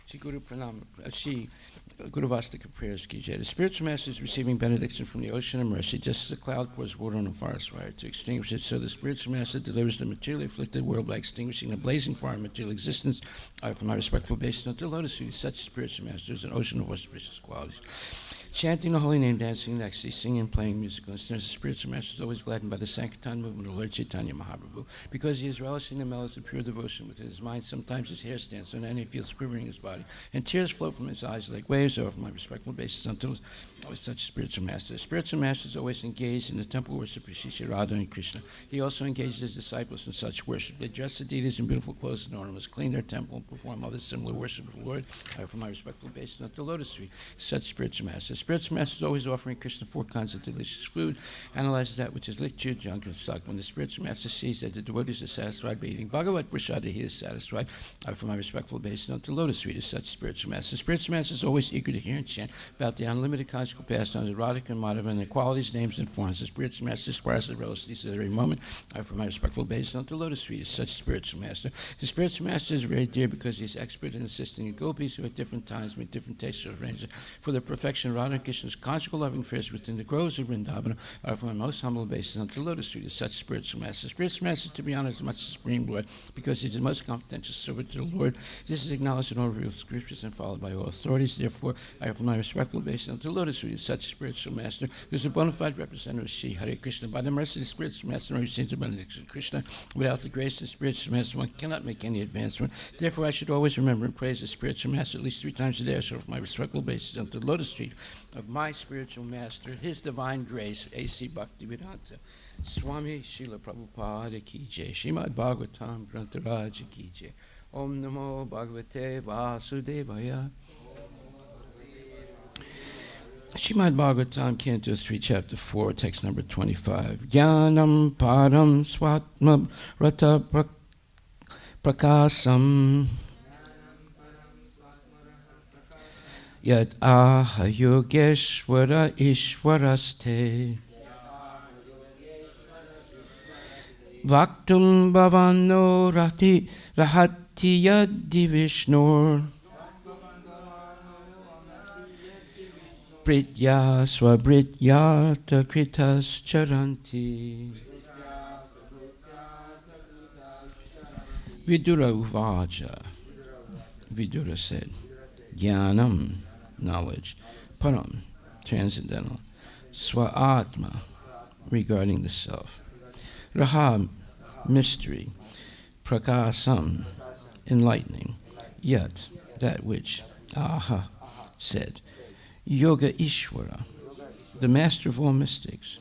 Shri Guru Pranam, Shri Guru Vastika prayers, Kijay. The spiritual master is receiving benediction from the ocean of mercy, just as a cloud pours water on a forest fire to extinguish it. So the spiritual master delivers the materially afflicted world by extinguishing the blazing fire of material existence. I offer my respectful obeisance unto the lotus feet. Such spiritual master is an ocean of auspicious qualities. Chanting the holy name, dancing, actually singing, and playing musical instruments, the spiritual master is always gladdened by the Sankirtan movement of Lord Chaitanya Mahaprabhu. Because he is relishing the mellows of pure devotion within his mind, sometimes his hair stands on end, he feels quivering his body, and tears flow from his eyes like waves. Over my respectful basis until always such spiritual master. The spiritual master is always engaged in the temple worship of Shri Radha and Krishna. He also engaged his disciples in such worship. They dress the deities in beautiful clothes and ornaments, clean their temple, and perform other similar worship of the Lord. I offer my respectful basis unto the lotus feet. Such spiritual master. spiritual master is always offering Krishna 4 kinds of delicious food, analyzes that which is lit, chewed, junk, and sucked. When the spiritual master sees that the devotees are satisfied by eating Bhagavad Prasada, he is satisfied. I offer my respectful obeisance unto the lotus feet of such spiritual master. Spiritual master is always eager to hear and chant about the unlimited conjugal pastimes of Radhika and Madhava and their qualities, names, and forms. The spiritual master aspires to relish these at every moment. I offer my respectful obeisance unto the lotus feet of such spiritual master. The spiritual master is very dear because he is expert in assisting the gopis who at different times meet different tastes of arrangement for the perfection of Radha and Krishna's conjugal loving affairs within the groves of Vrindavana. I offer my most humble obeisance unto the lotus feet of such spiritual master. Spiritual master, to be honored, is much the Supreme Lord because he is the most confidential servant to the Lord. This is acknowledged in all real scriptures and followed by all authorities. Therefore, I offer my respectful obeisance unto the lotus feet of such spiritual master who is a bona fide representative of Shri Hare Krishna. By the mercy of the spiritual master, I receive the benediction of Krishna. Without the grace of the spiritual master, one cannot make any advancement. Therefore, I should always remember and praise the spiritual master at least 3 times a day. I should offer my respectful obeisance unto the lotus feet of my spiritual master, his divine grace, A.C. Bhaktivedanta Swami Srila Prabhupada Ki Jai, Srimad Bhagavatam Grantharaj Ki Jai. Om Namo Bhagavate Vasudevaya. Srimad Bhagavatam, Canto 3, Chapter 4, text number 25. Jnanam param swatma rata prakasam yad aha yogeshwara ishwaraste vaktum bhavano rahati yadi vishnur Pritya swabritya kritas charanti. Vidura uvaja. Vidura said, Jnanam, knowledge, param, transcendental, swa-atma, regarding the self, raha, mystery, prakasam, enlightening, yet, that which, aha, said, Yoga Ishwara, the master of all mystics.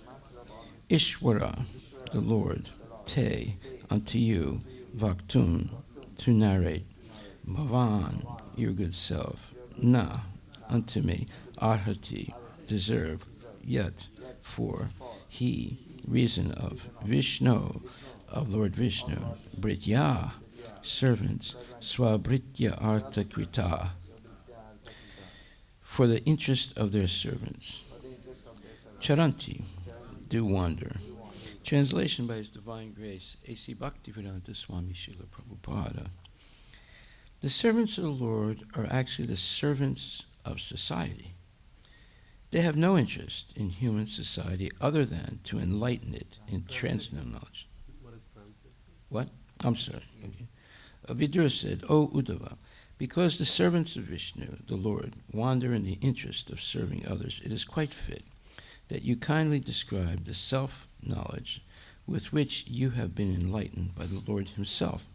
Ishwara, the Lord. Te, unto you. Vaktum, to narrate. Bhavan, your good self. Na, unto me. Arhati, deserve. Yet, for. He, reason of. Vishnu, of Lord Vishnu. Britya, servants. Swabritya artha krita, for the interest of their servants. Charanti, do wander. Translation by His Divine Grace, A.C. Bhaktivedanta Swami Srila Prabhupada. The servants of the Lord are actually the servants of society. They have no interest in human society other than to enlighten it in transcendental knowledge. What? I'm sorry. Okay. Vidura said, O Uddhava, because the servants of Vishnu, the Lord, wander in the interest of serving others, it is quite fit that you kindly describe the self-knowledge with which you have been enlightened by the Lord Himself.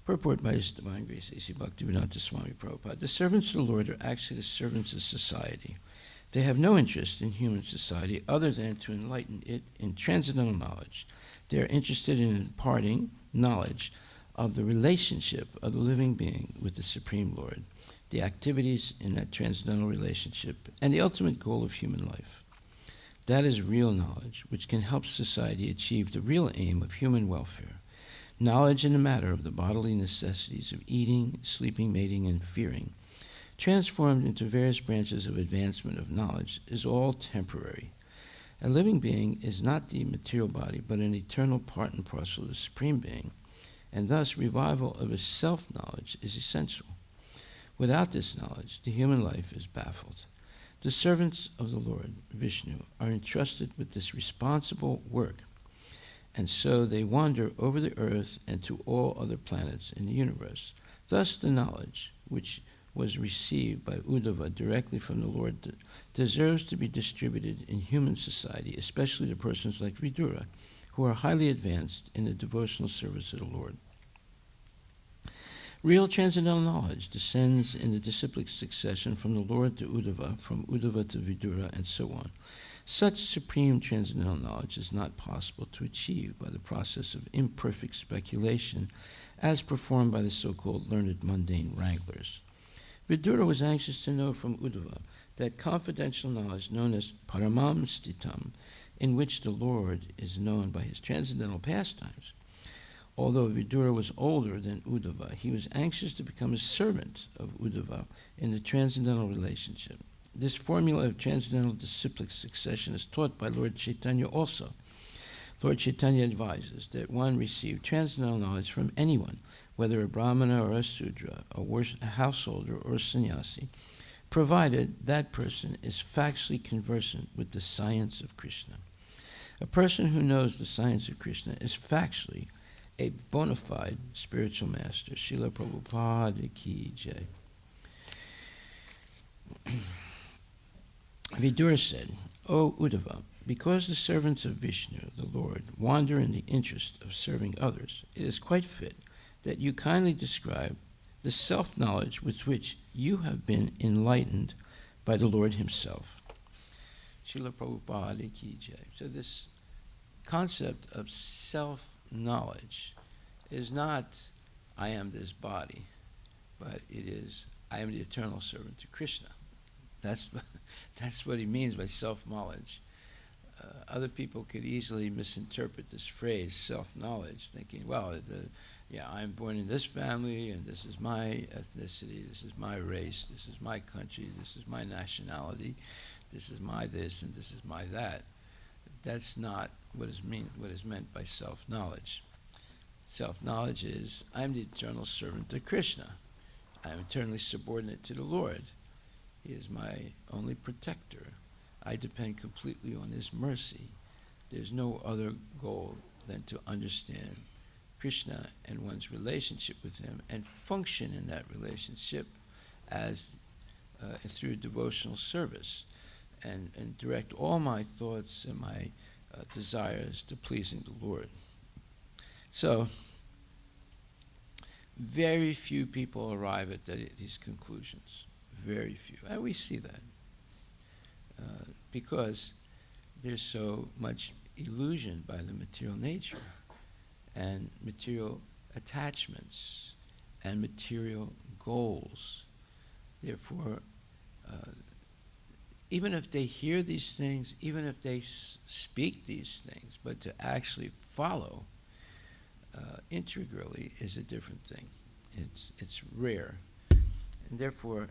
Purport by His Divine Grace, A.C. Bhaktivedanta Swami Prabhupada. The servants of the Lord are actually the servants of society. They have no interest in human society other than to enlighten it in transcendental knowledge. They are interested in imparting knowledge of the relationship of the living being with the Supreme Lord, the activities in that transcendental relationship, and the ultimate goal of human life. That is real knowledge, which can help society achieve the real aim of human welfare. Knowledge in the matter of the bodily necessities of eating, sleeping, mating, and fearing, transformed into various branches of advancement of knowledge, is all temporary. A living being is not the material body, but an eternal part and parcel of the Supreme Being, and thus revival of his self-knowledge is essential. Without this knowledge, the human life is baffled. The servants of the Lord, Vishnu, are entrusted with this responsible work, and so they wander over the earth and to all other planets in the universe. Thus the knowledge, which was received by Uddhava directly from the Lord, deserves to be distributed in human society, especially to persons like Vidura, who are highly advanced in the devotional service of the Lord. Real transcendental knowledge descends in the disciplic succession from the Lord to Uddhava, from Uddhava to Vidura, and so on. Such supreme transcendental knowledge is not possible to achieve by the process of imperfect speculation as performed by the so-called learned mundane wranglers. Vidura was anxious to know from Uddhava that confidential knowledge known as Paramam Stitam, in which the Lord is known by his transcendental pastimes. Although Vidura was older than Uddhava, he was anxious to become a servant of Uddhava in the transcendental relationship. This formula of transcendental disciplic succession is taught by Lord Chaitanya also. Lord Chaitanya advises that one receive transcendental knowledge from anyone, whether a brahmana or a sudra, a householder or a sannyasi, provided that person is factually conversant with the science of Krishna. A person who knows the science of Krishna is factually a bona fide spiritual master. Srila Prabhupada ki jai. Vidura said, O Uddhava, because the servants of Vishnu, the Lord, wander in the interest of serving others, it is quite fit that you kindly describe the self-knowledge with which you have been enlightened by the Lord himself. Srila Prabhupada ki jai. So this concept of self-knowledge is not, I am this body, but it is, I am the eternal servant of Krishna. That's what he means by self-knowledge. Other people could easily misinterpret this phrase, self-knowledge, thinking, well, I'm born in this family, and this is my ethnicity, this is my race, this is my country, this is my nationality, this is my this, and this is my that. That's not what is meant by self-knowledge. Self-knowledge is, I'm the eternal servant of Krishna. I am eternally subordinate to the Lord. He is my only protector. I depend completely on his mercy. There's no other goal than to understand Krishna and one's relationship with him and function in that relationship as through devotional service and direct all my thoughts and my desires to pleasing the Lord. So, very few people arrive at these conclusions. Very few. And we see that. Because there's so much illusion by the material nature and material attachments and material goals. Therefore, even if they hear these things, even if they speak these things, but to actually follow integrally is a different thing. It's rare. And therefore,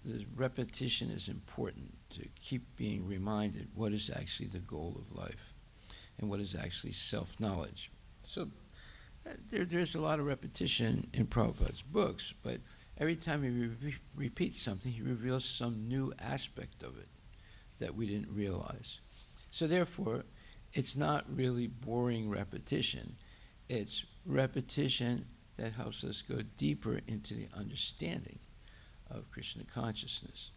the repetition is important to keep being reminded what is actually the goal of life and what is actually self-knowledge. So there's a lot of repetition in Prabhupada's books, but every time he repeats something, he reveals some new aspect of it that we didn't realize. So therefore, it's not really boring repetition. It's repetition that helps us go deeper into the understanding of Krishna consciousness.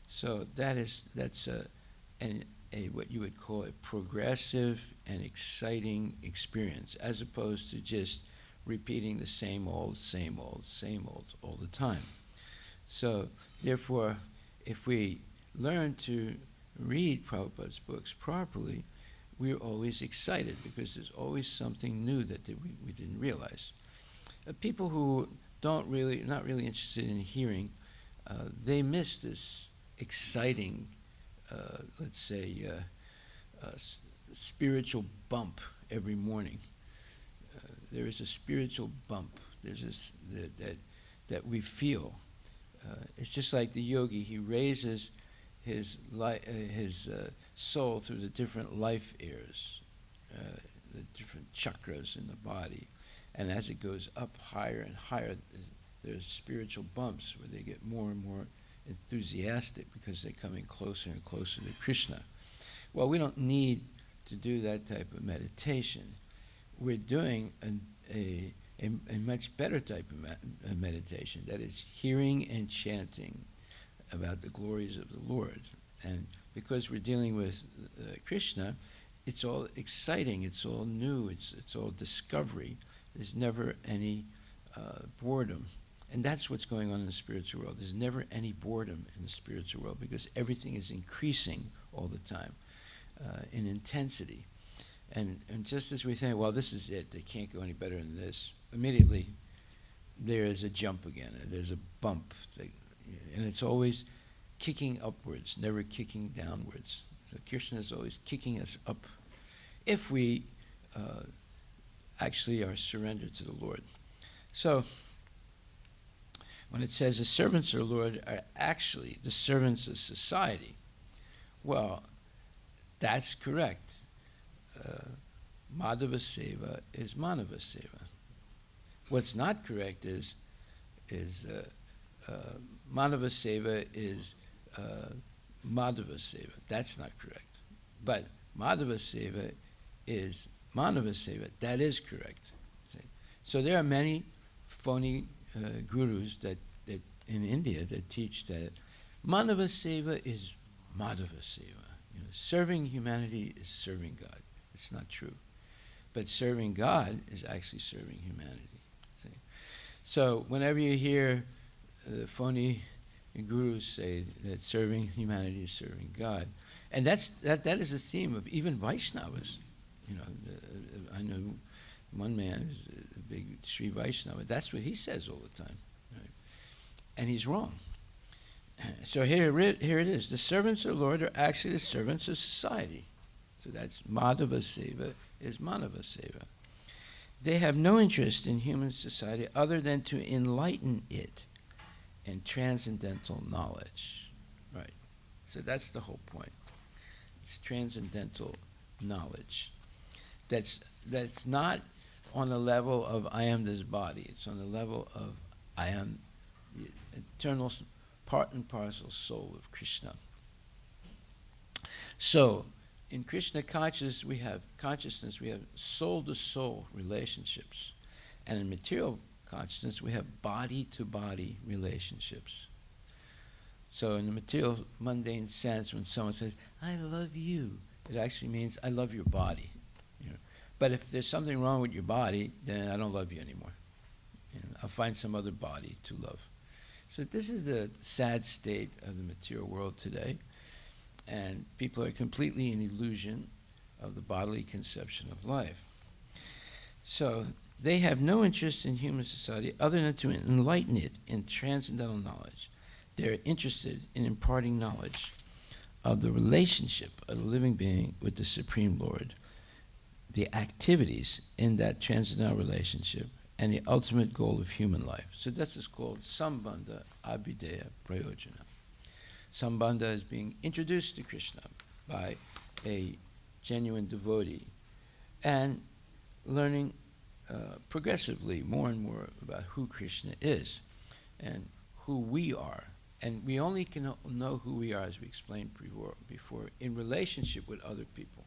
So that's a what you would call a progressive and exciting experience, as opposed to just repeating the same old all the time. So therefore, if we learn to read Prabhupada's books properly, we're always excited because there's always something new that we didn't realize. People who not really interested in hearing, they miss this exciting, let's say, spiritual bump every morning. There is a spiritual bump. There's this that we feel. It's just like the yogi. He raises his soul through the different life airs, the different chakras in the body, and as it goes up higher and higher, there's spiritual bumps where they get more and more enthusiastic because they're coming closer and closer to Krishna. Well, we don't need to do that type of meditation. We're doing a much better type of meditation, that is hearing and chanting about the glories of the Lord. And because we're dealing with Krishna, it's all exciting, it's all new, it's all discovery. There's never any boredom. And that's what's going on in the spiritual world. There's never any boredom in the spiritual world because everything is increasing all the time in intensity. And just as we think, well, this is it, they can't go any better than this, immediately there is a jump again. There's a bump, and it's always kicking upwards, never kicking downwards. So Krishna is always kicking us up if we actually are surrendered to the Lord. So when it says the servants of the Lord are actually the servants of society, well, that's correct. Madhava Seva is Manava Seva. What's not correct is Manava Seva is Madhava Seva. That's not correct. But Madhava Seva is Manava Seva. That is correct. See? So there are many phony gurus that in India that teach that Manava Seva is Madhava Seva. You know, serving humanity is serving God. It's not true. But serving God is actually serving humanity. See? So whenever you hear the phony gurus say that serving humanity is serving God, and that is a theme of even Vaishnavas. You know, I know one man is a big Sri Vaishnava. That's what he says all the time, right? And he's wrong. So here it is. The servants of the Lord are actually the servants of society. So that's Madhava Seva is Manava Seva. They have no interest in human society other than to enlighten it in transcendental knowledge. Right. So that's the whole point. It's transcendental knowledge. That's not on the level of I am this body. It's on the level of I am the eternal part and parcel soul of Krishna. So, in Krishna consciousness, we have soul-to-soul relationships. And in material consciousness, we have body-to-body relationships. So in the material, mundane sense, when someone says, I love you, it actually means I love your body. You know? But if there's something wrong with your body, then I don't love you anymore. You know, I'll find some other body to love. So this is the sad state of the material world today. And people are completely in illusion of the bodily conception of life. So they have no interest in human society other than to enlighten it in transcendental knowledge. They're interested in imparting knowledge of the relationship of the living being with the Supreme Lord, the activities in that transcendental relationship, and the ultimate goal of human life. So this is called Sambandha Abhideya Prayojana. Sambandha is being introduced to Krishna by a genuine devotee and learning progressively more and more about who Krishna is and who we are. And we only can know who we are, as we explained before, in relationship with other people.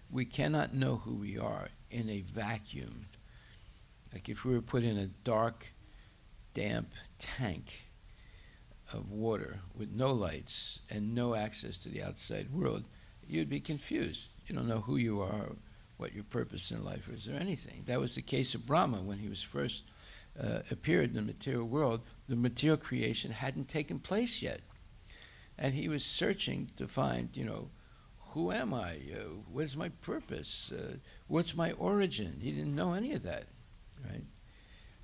We cannot know who we are in a vacuum. Like if we were put in a dark, damp tank of water with no lights and no access to the outside world, you'd be confused. You don't know who you are, what your purpose in life is, or anything. That was the case of Brahma when he was first appeared in the material world. The material creation hadn't taken place yet. And he was searching to find, who am I? What's my purpose? What's my origin? He didn't know any of that, right?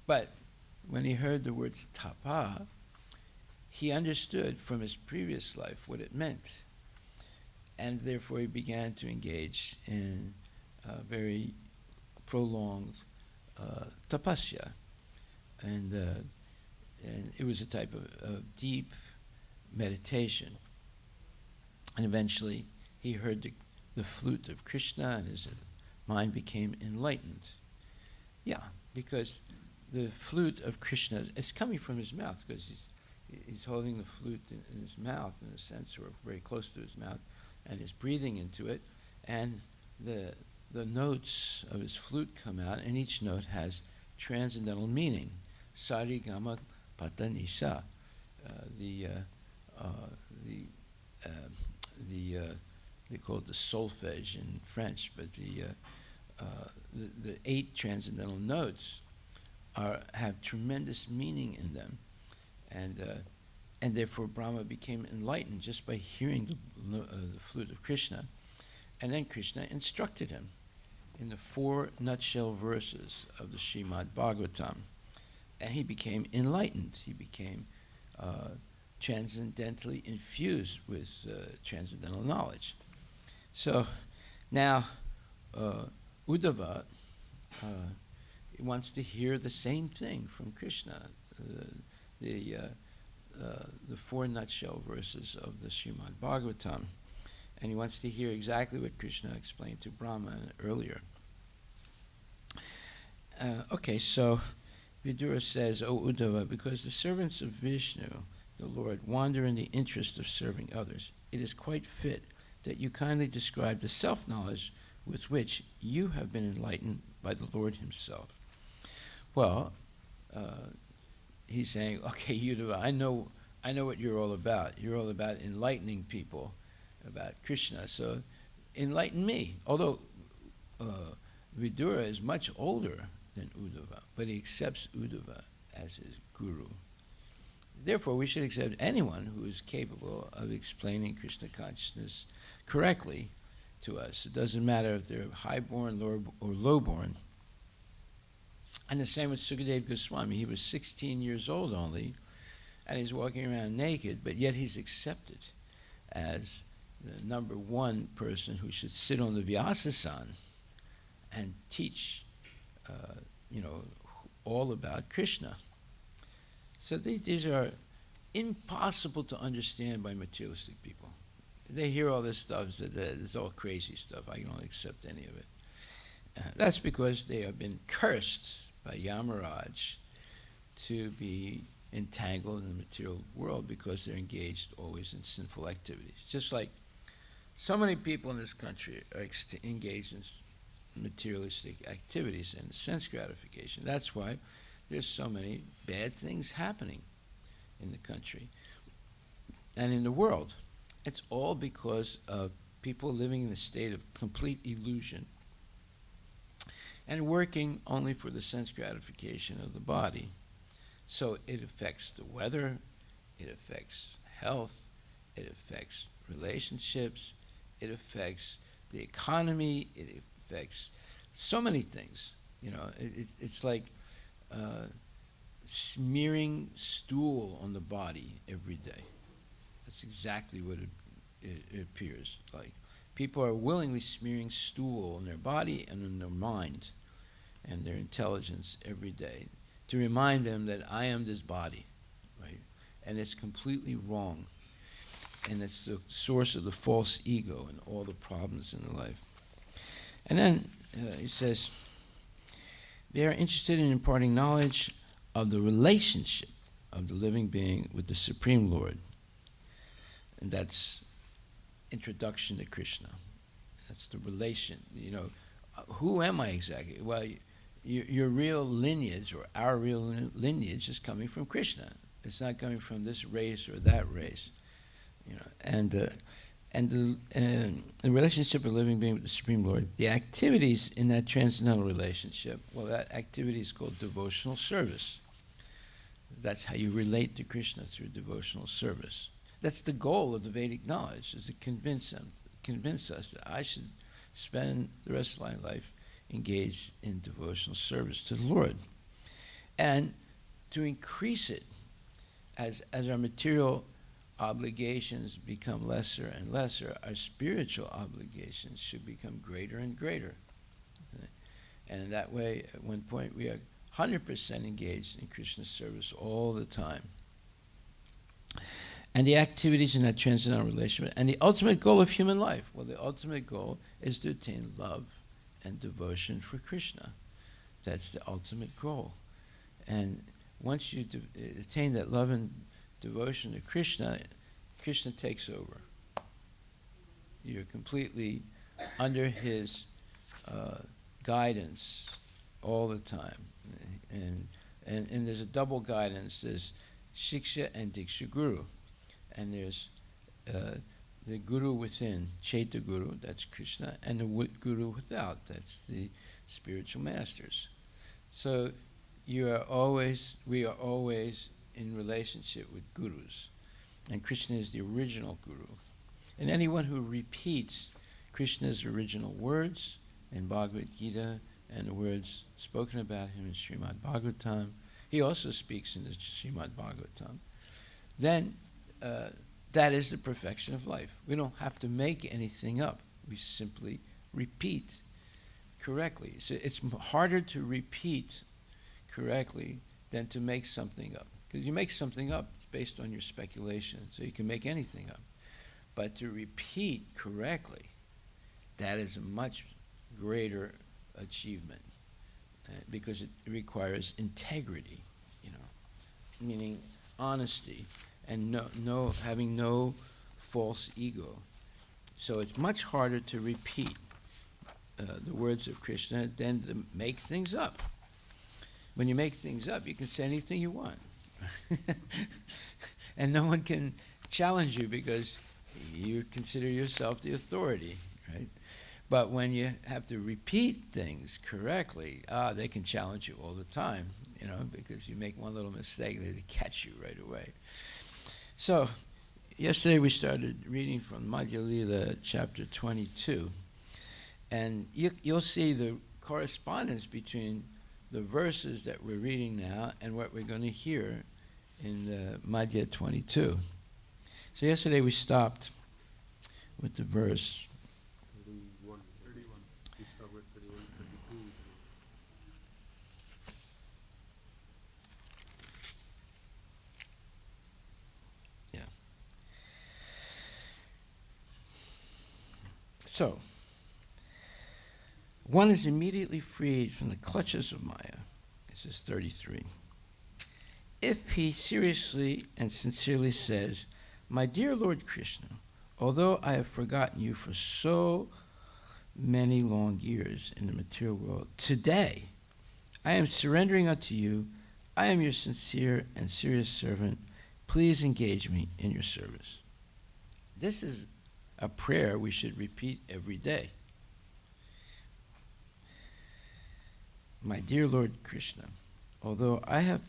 But when he heard the words tapa, he understood from his previous life what it meant. And therefore he began to engage in very prolonged tapasya. And it was a type of deep meditation. And eventually he heard the flute of Krishna and his mind became enlightened. Yeah, because the flute of Krishna is coming from his mouth, because he's holding the flute in his mouth, in a sense, or very close to his mouth, and is breathing into it, and the notes of his flute come out, and each note has transcendental meaning. Sari Gama Pata Nisa. They call it the solfège in French, but the 8 transcendental notes have tremendous meaning in them, and therefore Brahma became enlightened just by hearing the flute of Krishna, and then Krishna instructed him in the 4 nutshell verses of the Srimad Bhagavatam, and he became enlightened. He became transcendentally infused with transcendental knowledge. So now Uddhava wants to hear the same thing from Krishna, the 4 nutshell verses of the Srimad Bhagavatam. And he wants to hear exactly what Krishna explained to Brahma earlier. So Vidura says, O Uddhava, because the servants of Vishnu, the Lord, wander in the interest of serving others, it is quite fit that you kindly describe the self-knowledge with which you have been enlightened by the Lord himself. Well, he's saying, okay, Uddhava, I know what you're all about. You're all about enlightening people about Krishna, so enlighten me. Although Vidura is much older than Uddhava, but he accepts Uddhava as his guru. Therefore, we should accept anyone who is capable of explaining Krishna consciousness correctly to us. It doesn't matter if they're high-born or low-born. And the same with Sukadeva Goswami. He was 16 years old only, and he's walking around naked, but yet he's accepted as the number 1 person who should sit on the Vyasasan and teach, all about Krishna. So these are impossible to understand by materialistic people. They hear all this stuff, it's all crazy stuff. I don't accept any of it. That's because they have been cursed by Yamaraj to be entangled in the material world because they're engaged always in sinful activities. Just like so many people in this country are engaged in materialistic activities and sense gratification. That's why there's so many bad things happening in the country and in the world. It's all because of people living in a state of complete illusion and working only for the sense gratification of the body. So it affects the weather, it affects health, it affects relationships, it affects the economy, it affects so many things. It's like smearing stool on the body every day. That's exactly what it appears like. People are willingly smearing stool on their body and on their mind and their intelligence every day to remind them that I am this body, right? And it's completely wrong. And it's the source of the false ego and all the problems in life. And then he says, they are interested in imparting knowledge of the relationship of the living being with the Supreme Lord. And that's introduction to Krishna. That's the relation. Who am I exactly? Well, your real lineage, or our real lineage, is coming from Krishna. It's not coming from this race or that race. And the relationship of the living being with the Supreme Lord, the activities in that transcendental relationship, well, that activity is called devotional service. That's how you relate to Krishna, through devotional service. That's the goal of the Vedic knowledge, is to convince us that I should spend the rest of my life engaged in devotional service to the Lord. And to increase it as our material obligations become lesser and lesser, our spiritual obligations should become greater and greater. And that way, at one point, we are 100% engaged in Krishna's service all the time. And the activities in that transcendental relationship, and the ultimate goal of human life. Well, the ultimate goal is to attain love and devotion for Krishna. That's the ultimate goal. And once you attain that love and devotion to Krishna, Krishna takes over. You're completely under his guidance all the time. And there's a double guidance. There's Shiksha and Diksha Guru. And there's the Guru within, Chaita Guru, that's Krishna, and the Guru without, that's the spiritual masters. So we are always in relationship with gurus. And Krishna is the original guru. And anyone who repeats Krishna's original words in Bhagavad Gita and the words spoken about him in Srimad Bhagavatam, he also speaks in the Srimad Bhagavatam, then that is the perfection of life. We don't have to make anything up. We simply repeat correctly. So it's harder to repeat correctly than to make something up. Because you make something up, it's based on your speculation, so you can make anything up. But to repeat correctly, that is a much greater achievement because it requires integrity, meaning honesty and having no false ego. So it's much harder to repeat the words of Krishna than to make things up. When you make things up, you can say anything you want. And no one can challenge you because you consider yourself the authority, right? But when you have to repeat things correctly, they can challenge you all the time, because you make one little mistake, they catch you right away. So, yesterday we started reading from Mangala chapter 22, and you'll see the correspondence between the verses that we're reading now and what we're going to hear in the Madhya 22. So yesterday we stopped with the verse 31. We start with 31, 32. Yeah. So, one is immediately freed from the clutches of Maya. This is 33. If he seriously and sincerely says, "My dear Lord Krishna, although I have forgotten you for so many long years in the material world, today I am surrendering unto you. I am your sincere and serious servant. Please engage me in your service." This is a prayer we should repeat every day. My dear Lord Krishna, although I have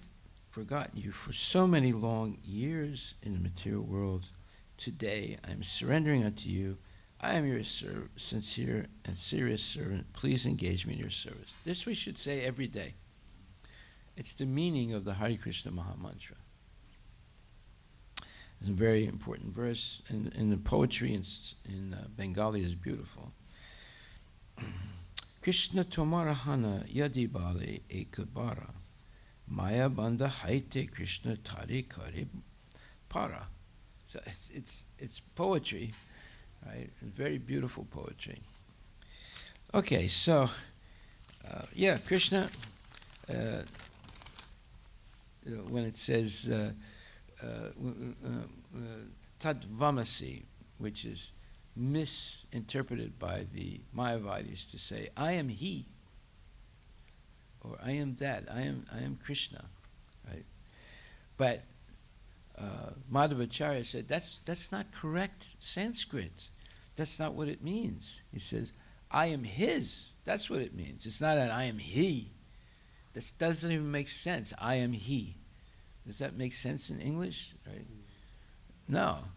forgotten you for so many long years in the material world, today I am surrendering unto you. I am your sincere and serious servant. Please engage me in your service. This we should say every day. It's the meaning of the Hare Krishna Maha Mantra. It's a very important verse, and the poetry in Bengali is beautiful. Krishna Tomarahana Yadibale Ekabara Maya Banda Haite Krishna Tari Kare Para. So it's poetry, right? Very beautiful poetry. Okay, so Krishna, when it says Tadvamasi, which is misinterpreted by the Mayavadis to say, "I am he," or "I am that," I am Krishna, right? But Madhavacharya said that's not correct Sanskrit. That's not what it means. He says, "I am his." That's what it means. It's not an "I am he." This doesn't even make sense. "I am he." Does that make sense in English? Right? No.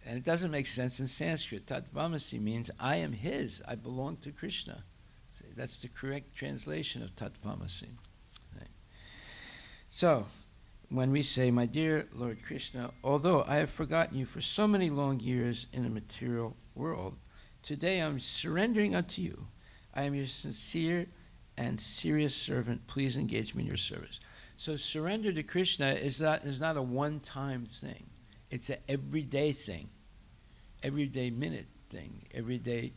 And it doesn't make sense in Sanskrit. Tatvamasi means I am his. I belong to Krishna. That's the correct translation of Tatvamasi. Right. So, when we say, "My dear Lord Krishna, although I have forgotten you for so many long years in the material world, today I'm surrendering unto you. I am your sincere and serious servant. Please engage me in your service." So surrender to Krishna is not a one-time thing. It's an everyday thing, everyday minute thing, everyday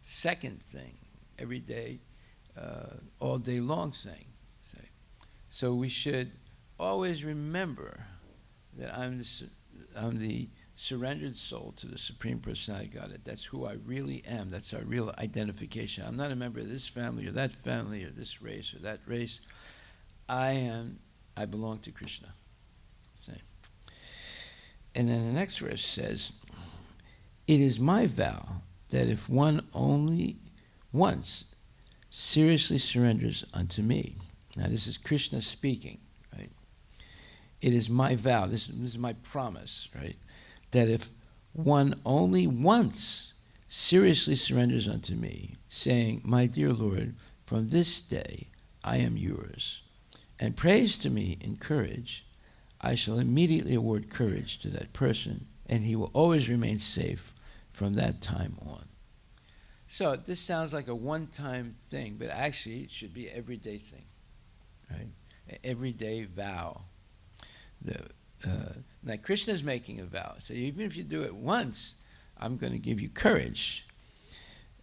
second thing, everyday all day long thing. So we should always remember that I'm the surrendered soul to the Supreme Personality of Godhead. That's who I really am. That's our real identification. I'm not a member of this family or this race or that race. I belong to Krishna. See? And then the next verse says, "It is my vow that if one only once seriously surrenders unto me." Now this is Krishna speaking, right? It is my vow, this is my promise, right? That if one only once seriously surrenders unto me, saying, "My dear Lord, from this day I am yours, and prays to me in courage, I shall immediately award courage to that person, and he will always remain safe from that time on. So this sounds like a one-time thing, but actually it should be an everyday thing, right? An everyday vow. Now Krishna is making a vow. So even if you do it once, I'm going to give you courage,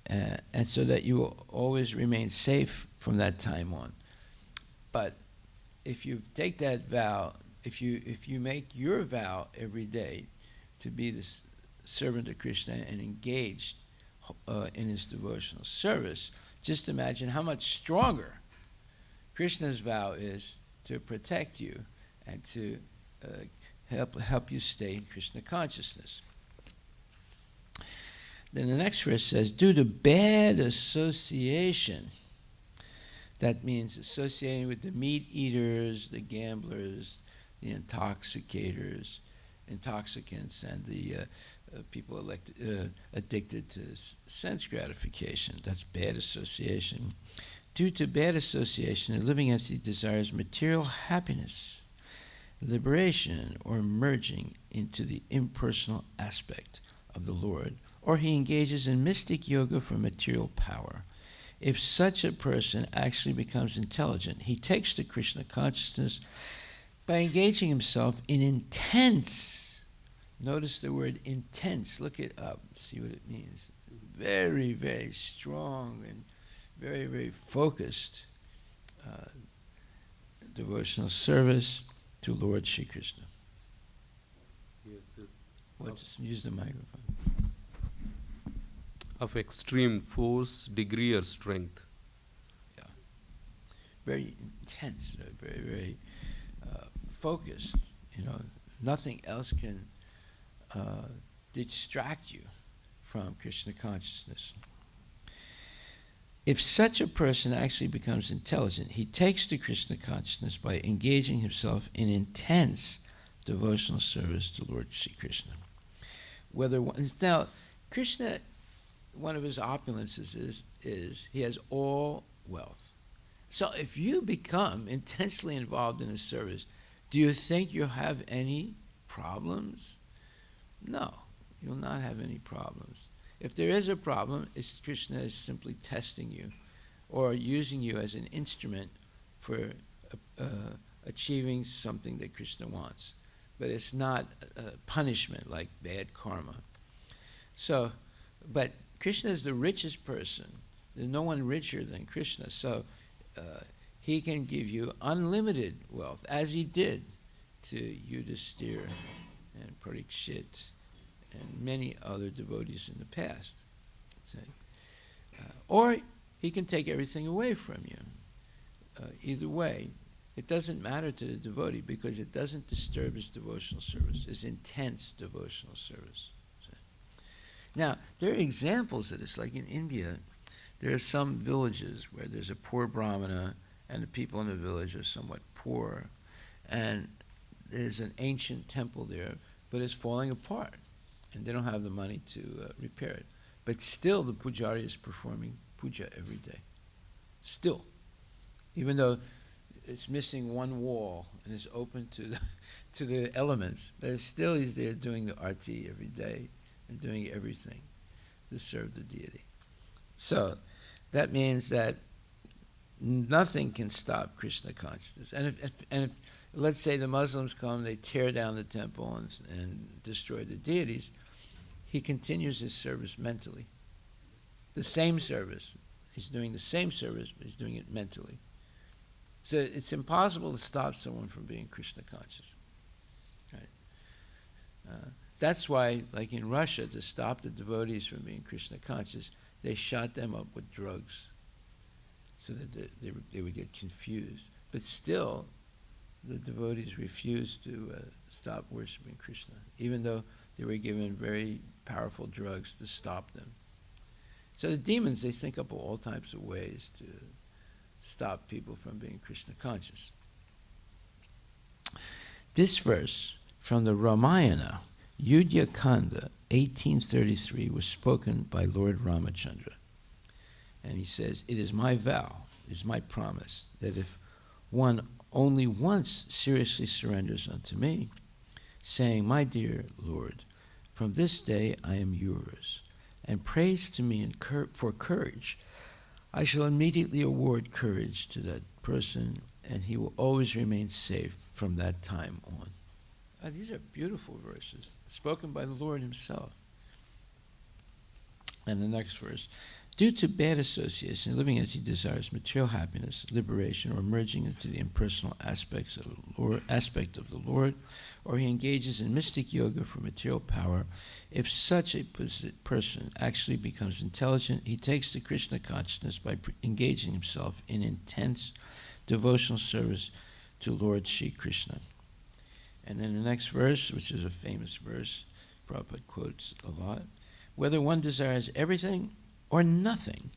and so that you will always remain safe from that time on. But if you take that vow, if you make your vow every day to be the servant of Krishna and engaged in his devotional service, just imagine how much stronger Krishna's vow is to protect you and to help you stay in Krishna consciousness. Then the next verse says, due to bad association, that means associating with the meat eaters, the gamblers, the intoxicants, and the people addicted to sense gratification. That's bad association. Due to bad association, a living entity desires material happiness, liberation, or merging into the impersonal aspect of the Lord, or he engages in mystic yoga for material power. If such a person actually becomes intelligent, he takes to Krishna consciousness by engaging himself in intense, notice the word intense, look it up, see what it means. Very, very strong and very, very focused devotional service to Lord Shri Krishna. Use the microphone. Of extreme force, degree, or strength. Yeah. Very intense, very, very focused. Nothing else can distract you from Krishna consciousness. If such a person actually becomes intelligent, he takes to Krishna consciousness by engaging himself in intense devotional service to Lord Shri Krishna. Now, Krishna, one of his opulences is he has all wealth. So if you become intensely involved in his service, do you think you'll have any problems? No, you'll not have any problems. If there is a problem, it's Krishna is simply testing you or using you as an instrument for achieving something that Krishna wants. But it's not punishment like bad karma. So, but Krishna is the richest person. There's no one richer than Krishna. So he can give you unlimited wealth, as he did to Yudhisthira and Parikshit and many other devotees in the past. Or he can take everything away from you. Either way, it doesn't matter to the devotee because it doesn't disturb his devotional service, his intense devotional service. Now, there are examples of this, like in India, there are some villages where there's a poor brahmana and the people in the village are somewhat poor, and there's an ancient temple there, but it's falling apart, and they don't have the money to repair it. But still, the pujari is performing puja every day. Still. Even though it's missing one wall and it's open to the elements, but still he's there doing the arti every day and doing everything to serve the deity. So that means that nothing can stop Krishna consciousness. And if let's say the Muslims come, they tear down the temple and destroy the deities, he continues his service mentally. The same service. He's doing the same service, but he's doing it mentally. So it's impossible to stop someone from being Krishna conscious. Right? That's why, like in Russia, to stop the devotees from being Krishna conscious, they shot them up with drugs so that they would get confused. But still, the devotees refused to stop worshiping Krishna, even though they were given very powerful drugs to stop them. So the demons, they think up all types of ways to stop people from being Krishna conscious. This verse from the Ramayana, Yudhya Kanda, 1833, was spoken by Lord Ramachandra. And he says, "It is my vow, it is my promise, that if one only once seriously surrenders unto me, saying, My dear Lord, from this day I am yours, and prays to me for courage, I shall immediately award courage to that person, and he will always remain safe from that time on. These are beautiful verses, spoken by the Lord himself. And the next verse. Due to bad association, living as he desires material happiness, liberation, or merging into the impersonal aspect of the Lord, or he engages in mystic yoga for material power, if such a person actually becomes intelligent, he takes to Krishna consciousness by engaging himself in intense devotional service to Lord Shri Krishna. And then the next verse, which is a famous verse, Prabhupada quotes a lot, whether one desires everything or nothing,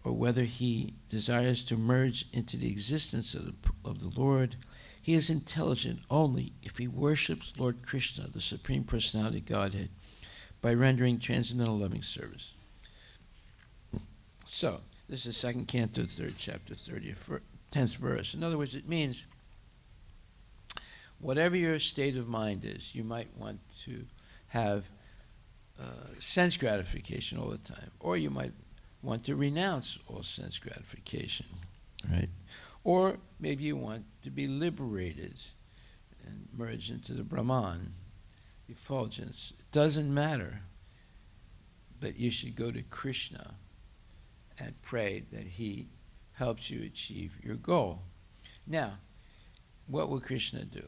or whether he desires to merge into the existence of the Lord, he is intelligent only if he worships Lord Krishna, the Supreme Personality of Godhead, by rendering transcendental loving service. So, this is 2nd Canto, 3rd chapter, 10th verse. In other words, it means whatever your state of mind is, you might want to have sense gratification all the time, or you might want to renounce all sense gratification, right? Or maybe you want to be liberated and merge into the Brahman, effulgence. It doesn't matter, but you should go to Krishna and pray that he helps you achieve your goal. Now, what will Krishna do?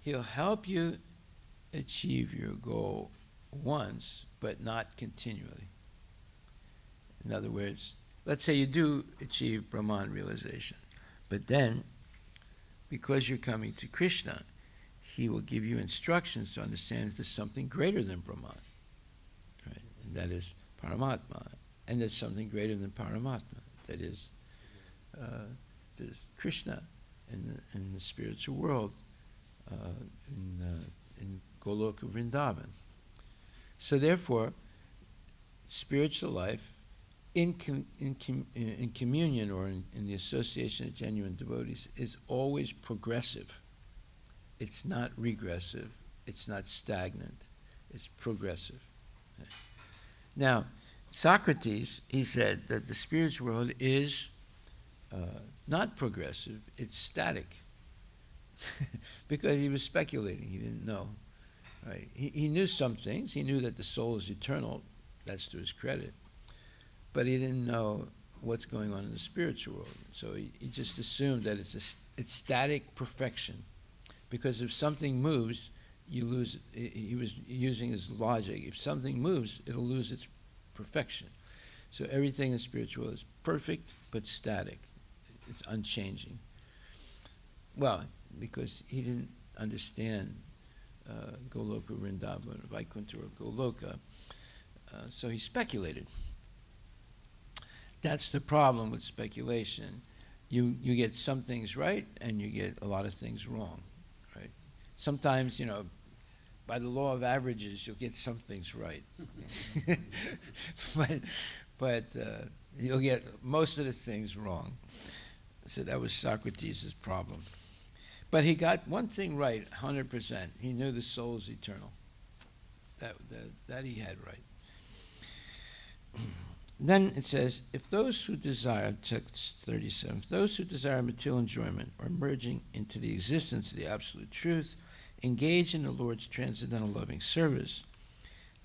He'll help you achieve your goal once, but not continually. In other words, let's say you do achieve Brahman realization, but then, because you're coming to Krishna, he will give you instructions to understand there's something greater than Brahman, right? And that is Paramatma. And there's something greater than Paramatma. That is, there's Krishna in the spiritual world, in Goloka Vrindavan. So therefore, spiritual life in communion or in the association of genuine devotees is always progressive. It's not regressive. It's not stagnant. It's progressive. Now, Socrates, he said that the spiritual world is not progressive, it's static. Because he was speculating, he didn't know. Right? He knew some things. He knew that the soul is eternal. That's to his credit. But he didn't know what's going on in the spiritual world. So he just assumed that it's static perfection. Because if something moves, you lose. He was using his logic. If something moves, it'll lose its perfection. So everything in the spiritual world is perfect but static. It's unchanging. Well, because he didn't understand Goloka Vrindavan, Vaikuntha or Goloka, so he speculated. That's the problem with speculation. You get some things right and you get a lot of things wrong, right? Sometimes, by the law of averages, you'll get some things right. but you'll get most of the things wrong. So that was Socrates' problem. But he got one thing right, 100%. He knew the soul is eternal. That he had right. Then it says, if those who desire, text 37, if those who desire material enjoyment or merging into the existence of the absolute truth, engage in the Lord's transcendental loving service,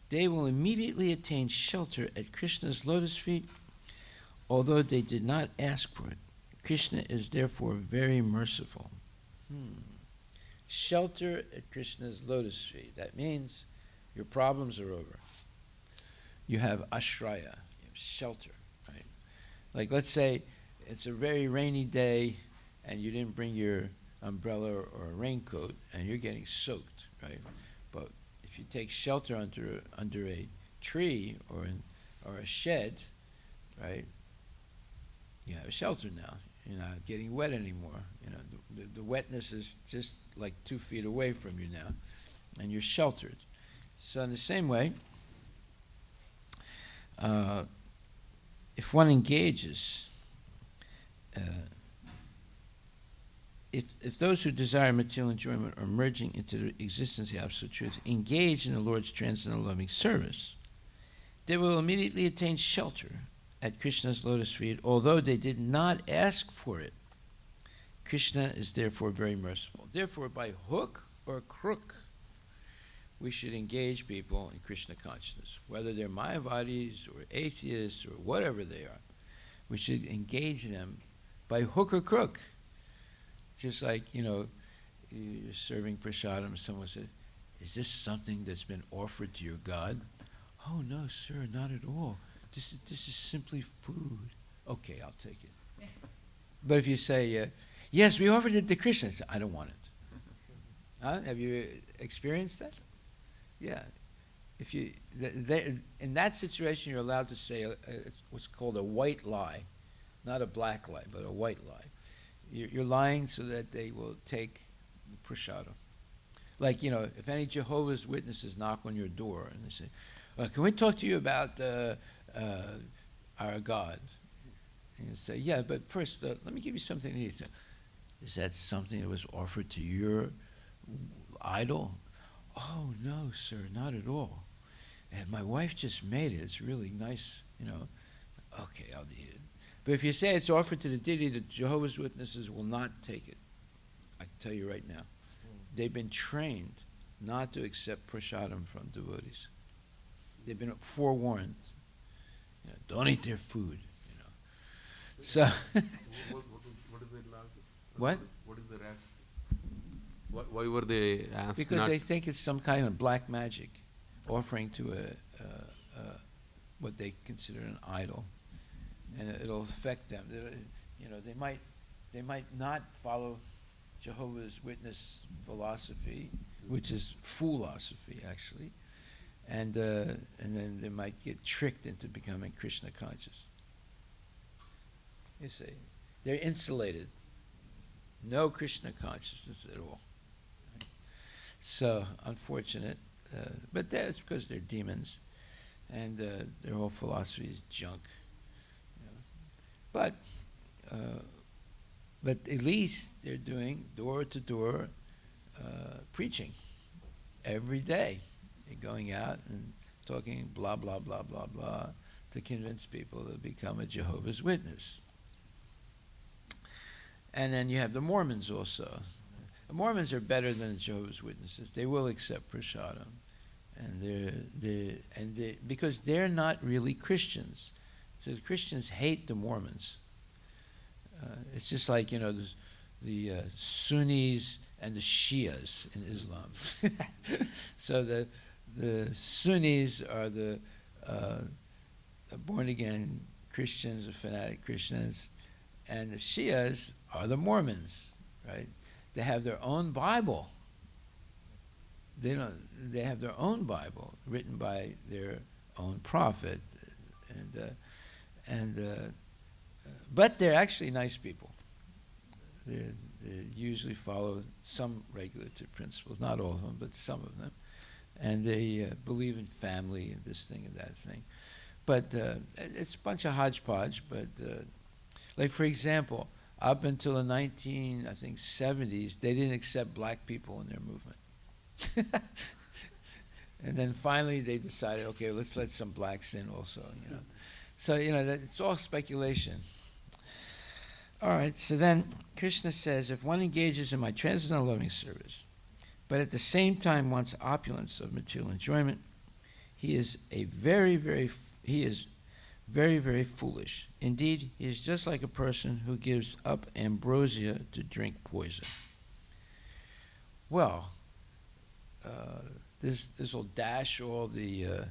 they will immediately attain shelter at Krishna's lotus feet, although they did not ask for it. Krishna is therefore very merciful. Shelter at Krishna's lotus feet. That means your problems are over. You have ashraya, you have shelter, right? Like let's say it's a very rainy day and you didn't bring your umbrella or a raincoat and you're getting soaked, right? But if you take shelter under a tree or a shed, right, you have a shelter now. You're not getting wet anymore. The wetness is just like 2 feet away from you now, and you're sheltered. So in the same way, if one engages if those who desire material enjoyment are merging into the existence of the absolute truth, engage in the Lord's transcendental loving service, they will immediately attain shelter at Krishna's lotus feet, although they did not ask for it. Krishna is therefore very merciful. Therefore, by hook or crook, we should engage people in Krishna consciousness, whether they're Mayavadis or atheists or whatever they are. We should engage them by hook or crook. Just like, you're serving prasadam, someone says, is this something that's been offered to your God? Oh, no, sir, not at all. This is simply food. Okay, I'll take it. But if you say, yes, we offered it to Krishna, I don't want it. Huh? Have you experienced that? Yeah. If you in that situation, you're allowed to say it's what's called a white lie, not a black lie, but a white lie. You're lying so that they will take the prasadam. Like, if any Jehovah's Witnesses knock on your door and they say, can we talk to you about our God? And you say, yeah, but first, let me give you something to eat. Is that something that was offered to your idol? Oh, no, sir, not at all. And my wife just made it. It's really nice, Okay, I'll eat it. But if you say it's offered to the deity, the Jehovah's Witnesses will not take it. I can tell you right now. They've been trained not to accept prasadam from devotees. They've been forewarned. Don't eat their food. So. What is the last? What? What is the rationale? Why were they asked? Because they think it's some kind of black magic, offering to what they consider an idol, and it'll affect them. They might not follow Jehovah's Witness philosophy, which is foolosophy actually, and then they might get tricked into becoming Krishna conscious. You see, they're insulated. No Krishna consciousness at all. So, unfortunate. But that's because they're demons. And their whole philosophy is junk. But at least they're doing door-to-door preaching every day. They're going out and talking blah, blah, blah, blah, blah to convince people to become a Jehovah's Witness. And then you have the Mormons also. The Mormons are better than the Jehovah's Witnesses. They will accept prasadam, and because they're not really Christians. So the Christians hate the Mormons. It's just like the Sunnis and the Shias in Islam. So the Sunnis are the born again Christians, or fanatic Christians. And the Shias are the Mormons, right? They have their own Bible. They have their own Bible written by their own prophet, but they're actually nice people. They usually follow some regulative principles, not all of them, but some of them, and they believe in family and this thing and that thing. But it's a bunch of hodgepodge. But like, for example, up until the 70s, they didn't accept black people in their movement. And then finally they decided, okay, let's let some blacks in also, So, it's all speculation. All right, so then Krishna says, if one engages in my transcendental loving service, but at the same time wants opulence of material enjoyment, he is very, very foolish. Indeed, he is just like a person who gives up ambrosia to drink poison. Well, this will dash all the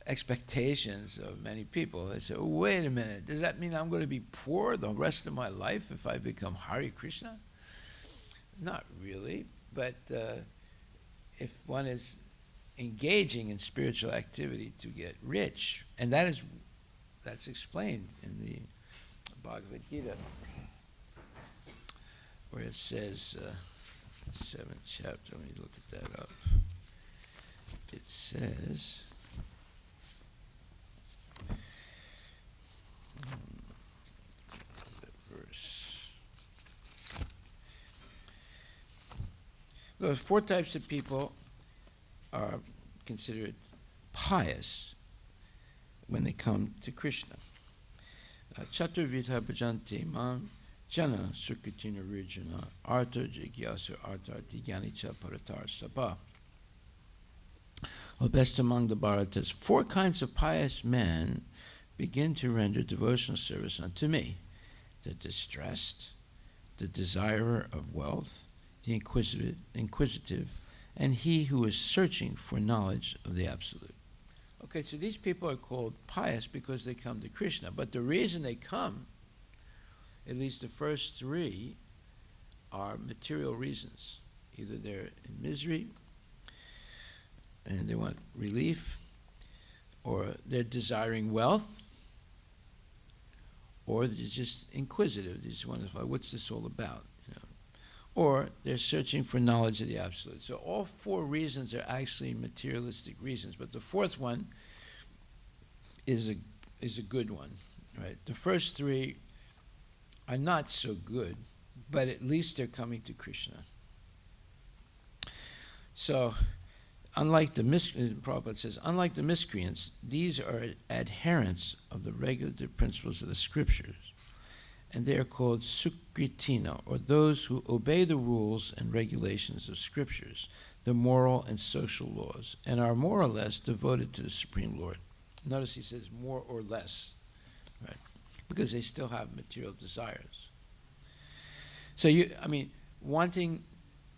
expectations of many people. They say, oh, wait a minute, does that mean I'm going to be poor the rest of my life if I become Hare Krishna? Not really, but if one is engaging in spiritual activity to get rich, and that's explained in the Bhagavad Gita, where it says, 7th chapter, let me look at that up. It says, verse Those four types of people are considered pious when they come to Krishna. Chaturvidha bhajanti mam jana sukritina rijana artha jigyasu artharti gyanicha paratar sabha. O best among the Bharatas, four kinds of pious men begin to render devotional service unto me: the distressed, the desirer of wealth, the inquisitive, and he who is searching for knowledge of the Absolute. Okay, so these people are called pious because they come to Krishna. But the reason they come, at least the first three, are material reasons. Either they're in misery and they want relief, or they're desiring wealth, or they're just inquisitive. They just want to find, what's this all about? Or they're searching for knowledge of the Absolute. So all four reasons are actually materialistic reasons, but the fourth one is a good one, right? The first three are not so good, but at least they're coming to Krishna. So, Prabhupada says, unlike the miscreants, these are adherents of the regulative principles of the scriptures, and they are called sukritina, or those who obey the rules and regulations of scriptures, the moral and social laws, and are more or less devoted to the Supreme Lord. Notice he says more or less, right? Because they still have material desires. So wanting,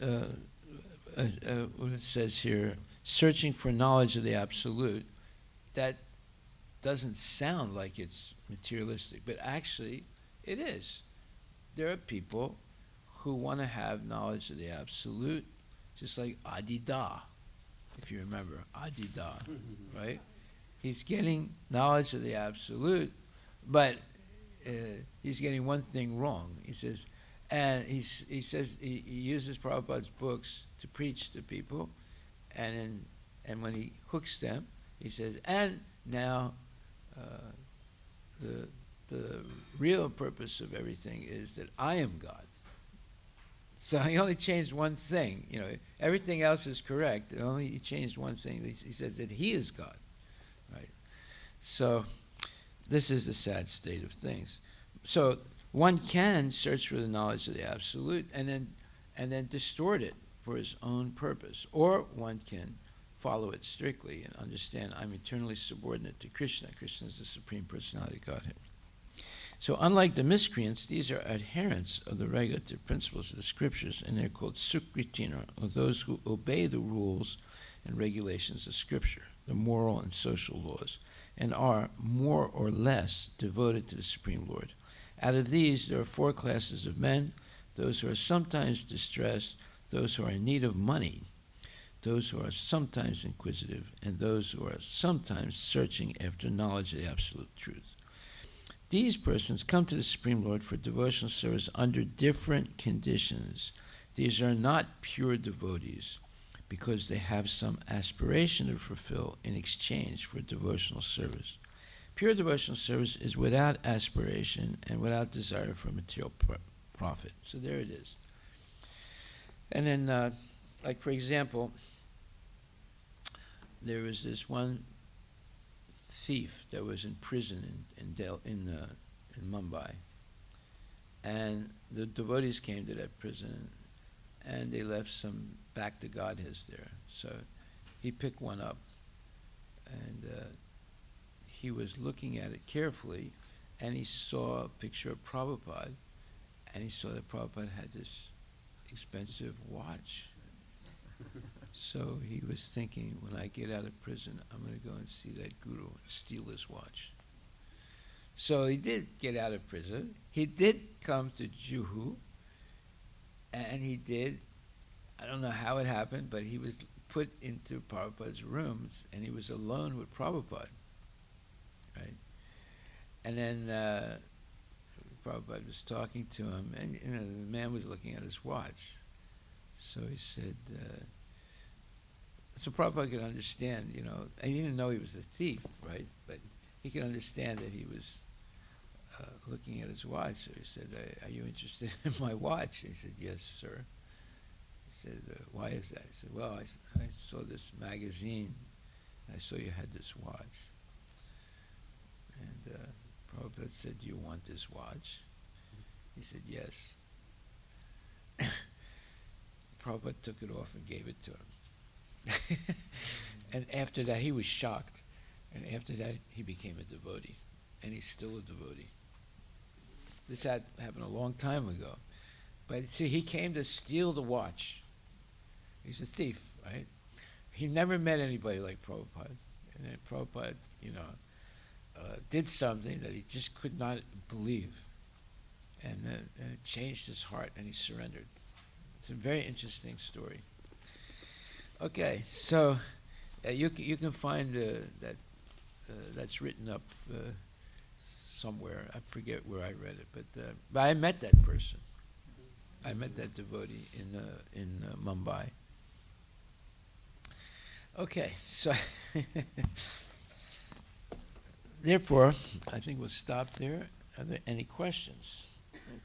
what it says here, searching for knowledge of the Absolute, that doesn't sound like it's materialistic, but actually it is. There are people who want to have knowledge of the Absolute, just like Adida, if you remember, Adida, right? He's getting knowledge of the Absolute, but he's getting one thing wrong. He says, and he uses Prabhupada's books to preach to people, and when he hooks them, he says, and now the real purpose of everything is that I am God. So he only changed one thing. Everything else is correct. He changed one thing. He says that he is God, right? So this is the sad state of things. So one can search for the knowledge of the Absolute and then distort it for his own purpose, or one can follow it strictly and understand I'm eternally subordinate to Krishna. Krishna is the Supreme Personality of Godhead. So unlike the miscreants, these are adherents of the regulative principles of the scriptures, and they're called sukritina, or those who obey the rules and regulations of scripture, the moral and social laws, and are more or less devoted to the Supreme Lord. Out of these, there are four classes of men: those who are sometimes distressed, those who are in need of money, those who are sometimes inquisitive, and those who are sometimes searching after knowledge of the absolute truth. These persons come to the Supreme Lord for devotional service under different conditions. These are not pure devotees because they have some aspiration to fulfill in exchange for devotional service. Pure devotional service is without aspiration and without desire for material profit. So there it is. And then, like for example, there was this one thief that was in prison in Mumbai, and the devotees came to that prison, and they left some back to Godheads there. So he picked one up, and he was looking at it carefully, and he saw a picture of Prabhupada, and he saw that Prabhupada had this expensive watch. So he was thinking, when I get out of prison, I'm going to go and see that guru and steal his watch. So he did get out of prison. He did come to Juhu, and he did, I don't know how it happened, but he was put into Prabhupada's rooms, and he was alone with Prabhupada, right? And then Prabhupada was talking to him, and the man was looking at his watch. So he said, so Prabhupada could understand, and he didn't know he was a thief, right? But he could understand that he was looking at his watch. So he said, are you interested in my watch? He said, yes, sir. He said, why is that? He said, well, I saw this magazine. I saw you had this watch. And Prabhupada said, do you want this watch? He said, yes. Prabhupada took it off and gave it to him. And after that, he was shocked. And after that, he became a devotee. And he's still a devotee. This had happened a long time ago. But see, he came to steal the watch. He's a thief, right? He never met anybody like Prabhupada. And then Prabhupada, did something that he just could not believe. And then it changed his heart and he surrendered. It's a very interesting story. Okay, so you can find that that's written up somewhere. I forget where I read it, but I met that person. I met that devotee in Mumbai. Okay, so therefore, I think we'll stop there. Are there any questions?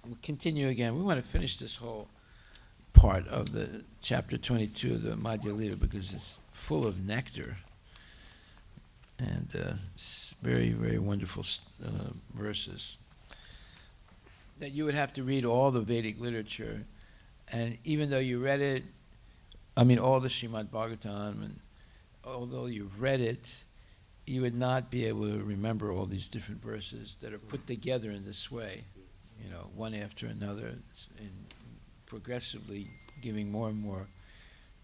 We'll continue again. We want to finish this whole part of the chapter 22 of the Madhya Lila because it's full of nectar and it's very, very wonderful verses. That you would have to read all the Vedic literature, and even though you read it, all the Srimad Bhagavatam, and although you've read it, you would not be able to remember all these different verses that are put together in this way, one after another, and progressively giving more and more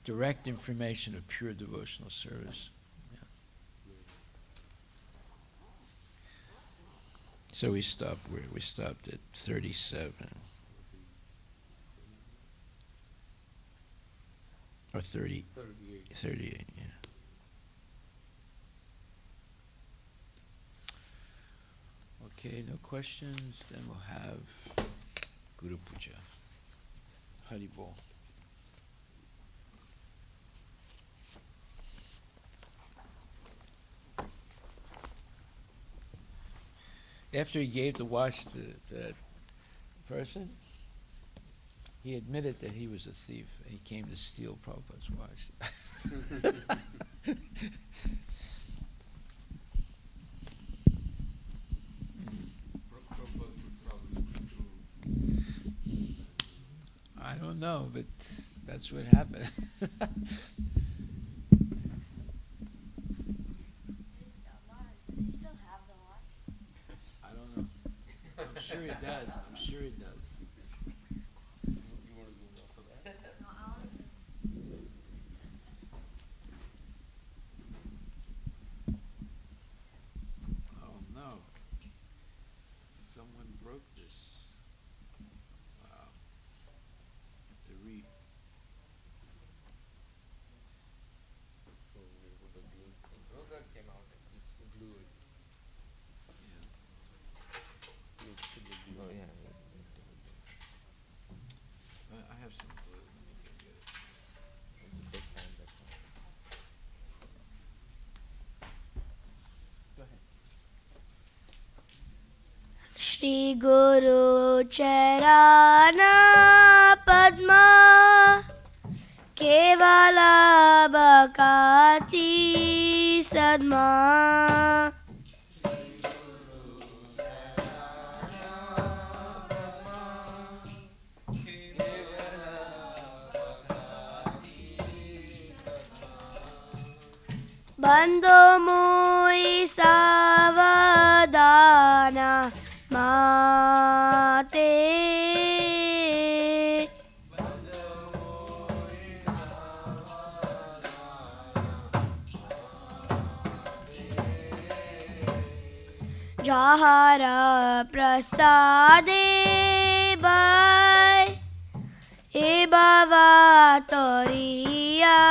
direct information of pure devotional service. Yeah. So we stopped where? We stopped at 37. Or 30. 38. 38, yeah. Okay, no questions. Then we'll have Guru Puja. Hari Bol. After he gave the watch to that person, he admitted that he was a thief. He came to steal Prabhupada's watch. I don't know, but that's what happened. I don't know. I'm sure he does. I'm sure he does. You want to go after that? Oh no. Someone broke this. Wow. To read. Rosa came out and just glue it. Oh yeah. I have some glue. Let me go get it. Big hand, that's all. Go ahead. Shri Guru Charana Padma Kevala Bhakati Sadma Bando Mui Savadana Mate Jahara Prasade Bai E Baba Toriya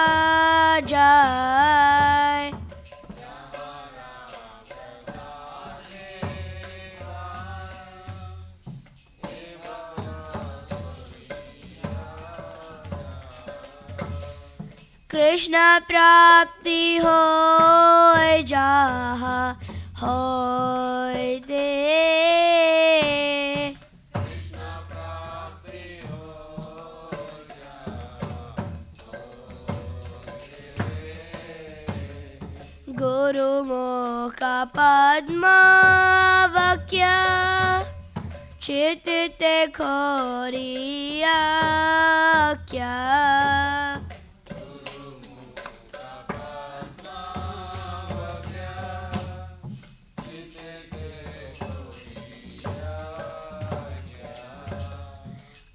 Jai Krishna Prapti Hoy Jaha Hoy De Gurumukha Padmavakya Chitite Khoriyakya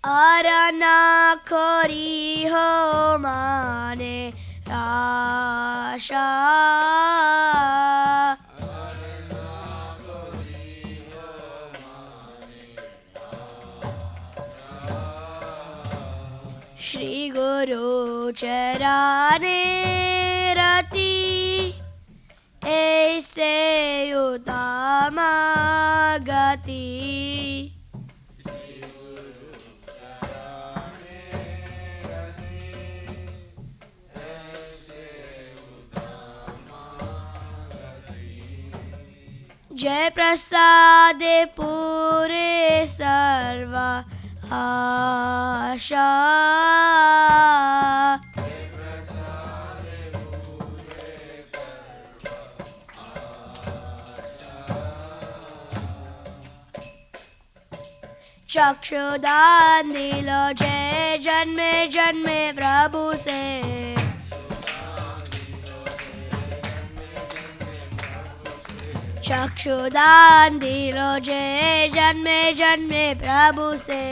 Arana Khori Ho Mane Rasha Shri Guru Charane Rati Aise Utama Gati Jai Prasade Pure Sarva Asha Chakshudan dilo jai janme janme Prabhu se Chakshudan dilo jai janme janme Prabhu se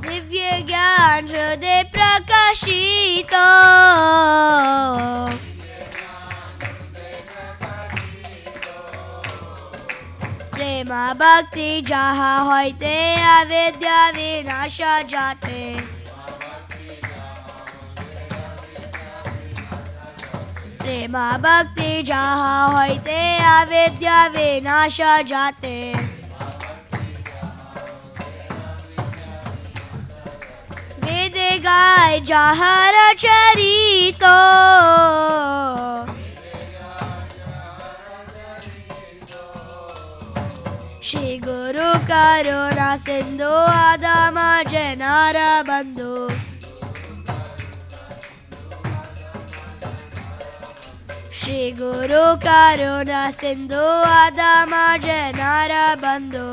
Divya gyan hriday prakashito Prema bhakti jaha hoite avidya vinasha jate Prema bhakti jaha hoite avidya vinasha jate Vede gai jahara charito Shri Guru Karuna Sindhu Adama Janara Bandhu Shri Guru Karuna Sindhu Adama Janara Bandhu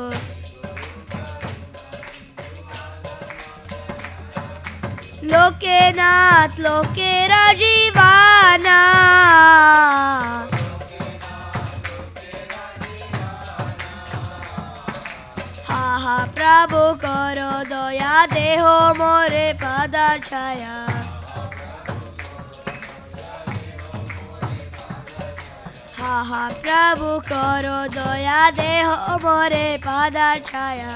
Loke Nath Loke Rajivana Ha ha Prabhu Karo Doya Deho More Pada Chaya Ha ha Prabhu Karo Doya Deho More Pada Chaya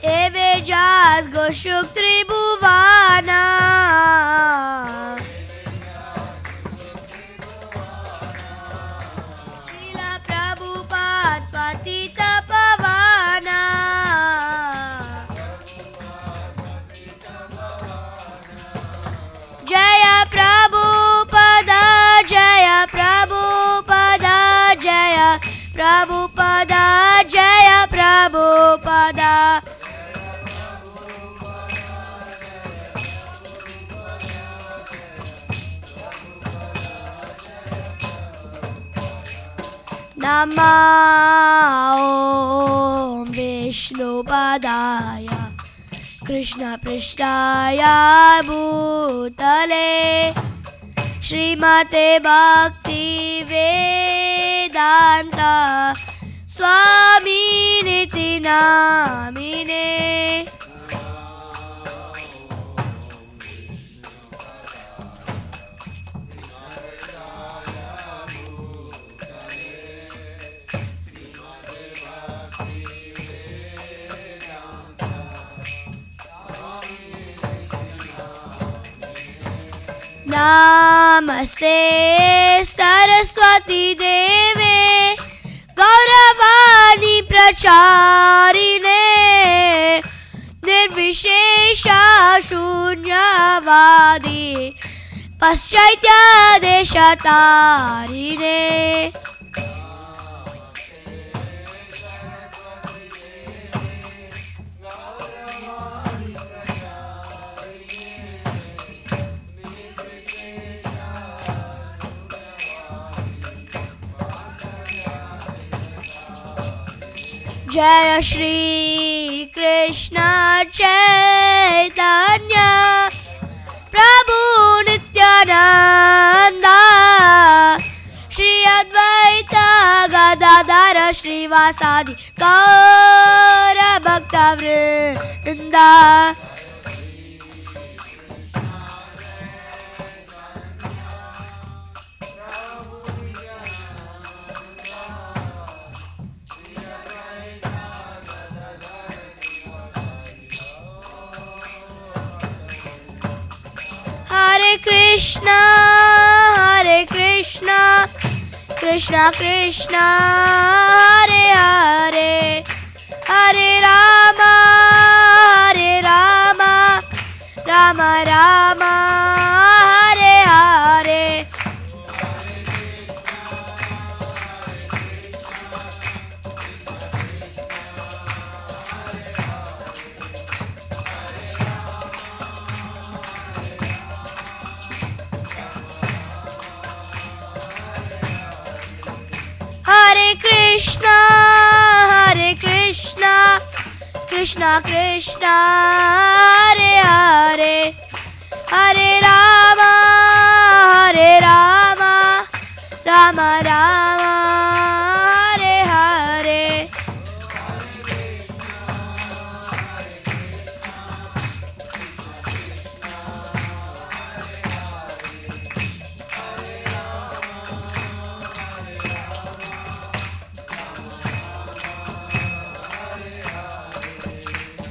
Eve Jaz Goshuk Tribhuvana Srila Prabhupada Patita Pavana Jaya Prabhupada Jaya Prabhupada Jaya Prabhupada Jaya Prabhupada Nama Om Vishnu Padaya Krishna Prishtaya Bhutale Srimate Bhakti Vedanta Swami Niti Namine Namaste Saraswati Deve Gauravani Pracharine Nirvishesha Shunyavadi Paschatya Deshatarine Jaya Shri Krishna Chaitanya Prabhu Nityananda Shri Advaita Gadadhara Srivasadi Gaura Bhakta Vrinda. Hare Krishna, Krishna Krishna, Hare Hare, Hare Rama, Rama Rama, Hare Hare. Hare Krishna, Krishna Krishna, Hare Hare, Hare Rama, Rama Rama, Hare Hare.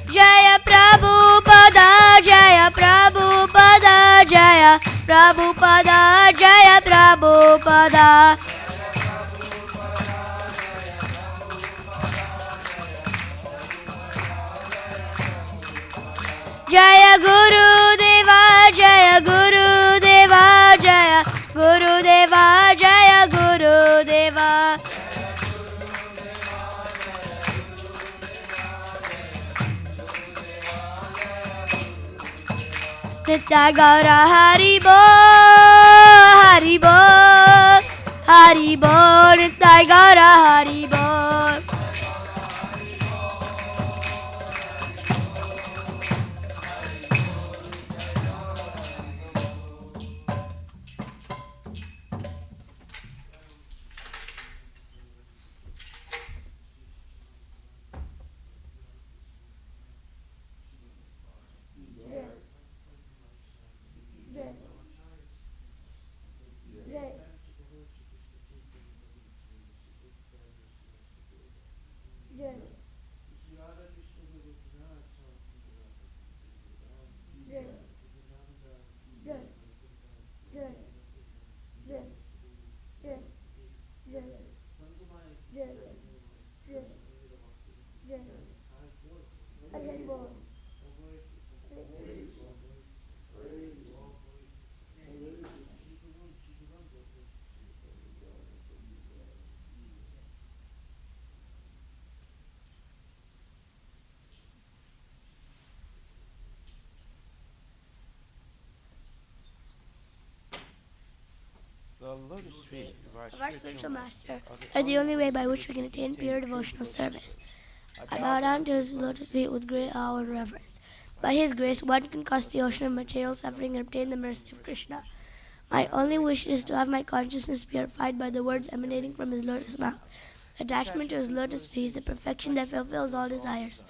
Jaya Prabhupada, Jaya Prabhupada, Jaya Prabhupada, Jaya Prabhupada. Jaya Guru Deva, Jaya Guru Deva, Jaya Guru Deva, Jaya Guru Deva. Nitya Gaura Hari Bol, Hari Bol, Hari Bol, Nitya Gaura Hari Bol. The lotus feet Of our spiritual master are the only way by which we can attain pure devotional service. I bow down to his lotus feet with great awe and reverence. By his grace, one can cross the ocean of material suffering and obtain the mercy of Krishna. My only wish is to have my consciousness purified by the words emanating from his lotus mouth. Attachment to his lotus feet is the perfection that fulfills all desires.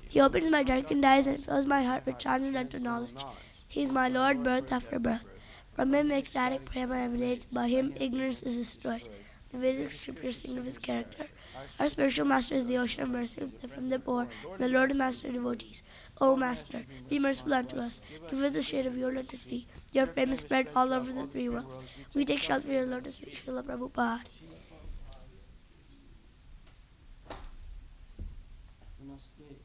He opens my darkened eyes and fills my heart with transcendental knowledge. He is my Lord, birth after birth. From him ecstatic prema emanates, by him ignorance is destroyed. The Vedic scriptures sing of his character. Our spiritual master is the ocean of mercy from the poor, and the Lord of master devotees. O Master, be merciful unto us. Give us the shade of your lotus feet. Your fame is spread all over the three worlds. We take shelter of your lotus feet, Srila Prabhupada. Namaste.